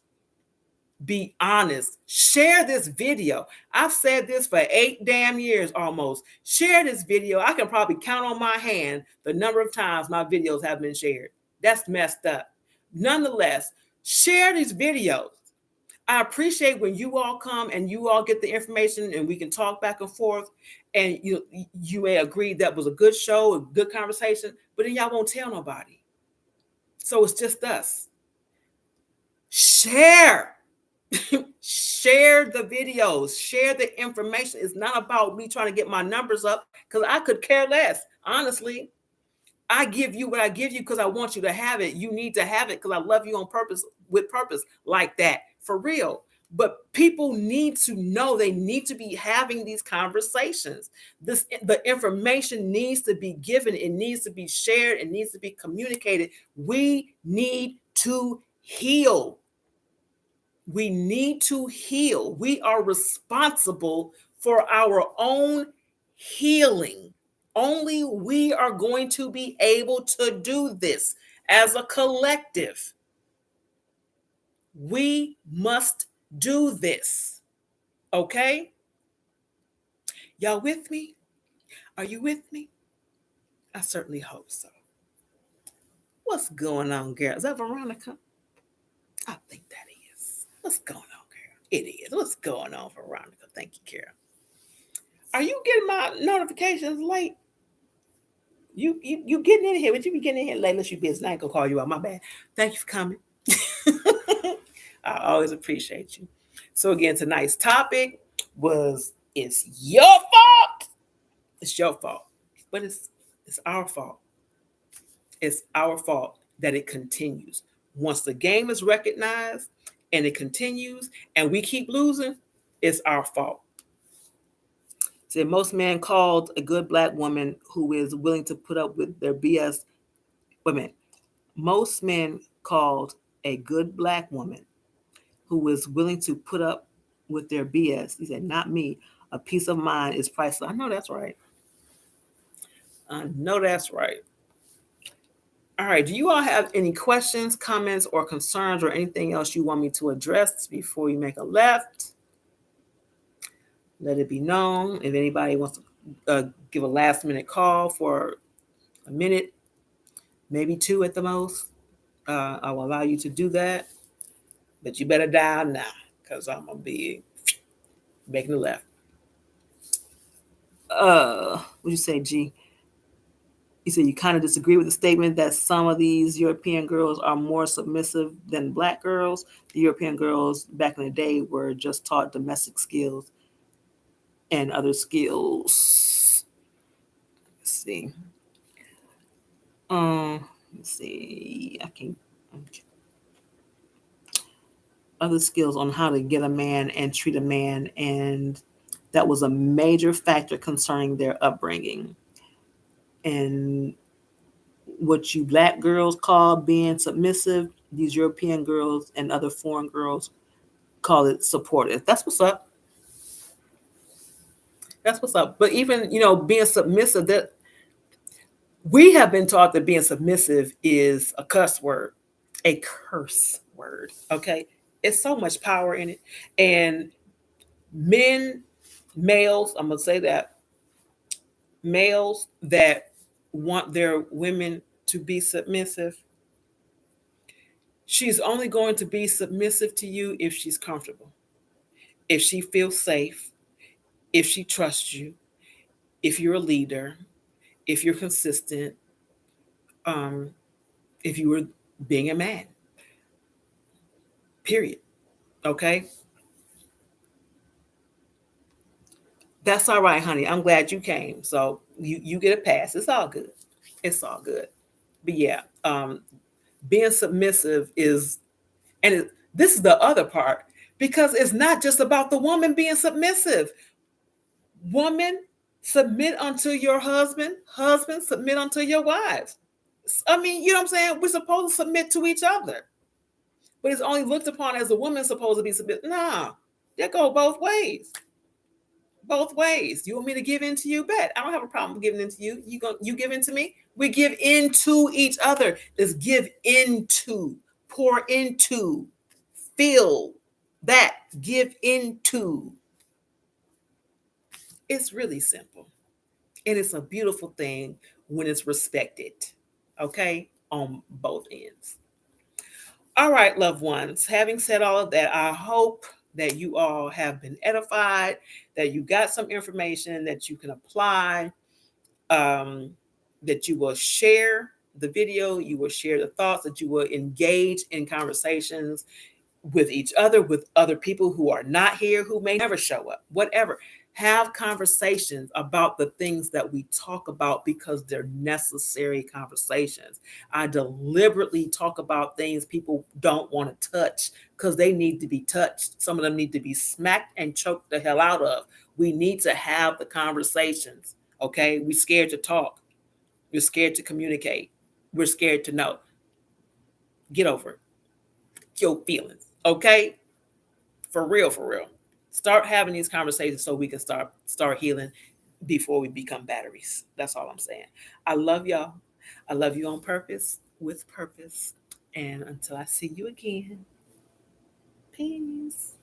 Be honest. Share this video. I've said this for 8 damn years almost. Share this video. I can probably count on my hand the number of times my videos have been shared. That's messed up. Nonetheless, share these videos. I appreciate when you all come and you all get the information and we can talk back and forth. And you may agree that was a good show, a good conversation, but then y'all won't tell nobody. So it's just us. Share. Share the videos, share the information. It's not about me trying to get my numbers up because I could care less. Honestly, I give you what I give you because I want you to have it. You need to have it because I love you on purpose, with purpose, like that, for real. But people need to know, they need to be having these conversations. The information needs to be given, it needs to be shared, it needs to be communicated. We need to heal. We need to heal. We are responsible for our own healing. Only we are going to be able to do this as a collective. We must do this. Okay? Y'all with me? Are you with me? I certainly hope so. What's going on, girl? Is that Veronica? I think that is. What's going on, girl? It is. What's going on, Veronica? Thank you, Carol. Are you getting my notifications late? You getting in here, but you be getting in here late unless you busy. I ain't gonna call you out. My bad. Thank you for coming. I always appreciate you. So again, tonight's topic was it's your fault. It's your fault. But it's our fault. It's our fault that it continues. Once the game is recognized and it continues and we keep losing, it's our fault. Said most men called a good black woman who is willing to put up with their BS. Wait a minute. Most men called a good black woman who is willing to put up with their BS. He said, not me. A peace of mind is priceless. I know that's right. I know that's right. All right. Do you all have any questions, comments, or concerns, or anything else you want me to address before you make a left? Let it be known. If anybody wants to give a last minute call for a minute, maybe two at the most, I will allow you to do that. But you better dial now because I'm going to be making a left. What'd you say, G? You said you kind of disagree with the statement that some of these European girls are more submissive than black girls. The European girls back in the day were just taught domestic skills and other skills. Let's see. Let's see. I can okay. Other skills on how to get a man and treat a man, and that was a major factor concerning their upbringing. And what you black girls call being submissive, these European girls and other foreign girls call it supportive. That's what's up. That's what's up. But even, being submissive, that we have been taught that being submissive is a cuss word, a curse word. Okay. It's so much power in it. And men, males, I'm going to say that, males that want their women to be submissive, she's only going to be submissive to you if she's comfortable, if she feels safe, if she trusts you, if you're a leader, if you're consistent, um, if you were being a man. Period. Okay? That's all right, honey. I'm glad you came. So you get a pass. It's all good. It's all good. But yeah, being submissive is, and this is the other part, because it's not just about the woman being submissive. Woman, submit unto your husband. Husband, submit unto your wives. I mean, you know what I'm saying? We're supposed to submit to each other, but it's only looked upon as the woman supposed to be submit. Nah, that go both ways. Both ways. You want me to give in to you? Bet. I don't have a problem giving in to you. You give in to me? We give into each other. Let's give into, pour into, feel that, give into. It's really simple. And it's a beautiful thing when it's respected. Okay? On both ends. All right, loved ones. Having said all of that, I hope that you all have been edified, that you got some information that you can apply, um, that you will share the video, you will share the thoughts, that you will engage in conversations with each other, with other people who are not here, who may never show up, whatever. Have conversations about the things that we talk about because they're necessary conversations. I deliberately talk about things people don't want to touch because they need to be touched. Some of them need to be smacked and choked the hell out of. We need to have the conversations. Okay. We're scared to talk. We're scared to communicate. We're scared to know. Get over it. Your feelings. Okay. For real, for real. Start having these conversations so we can start healing before we become batteries. That's all I'm saying. I love y'all. I love you on purpose, with purpose. And until I see you again, peace.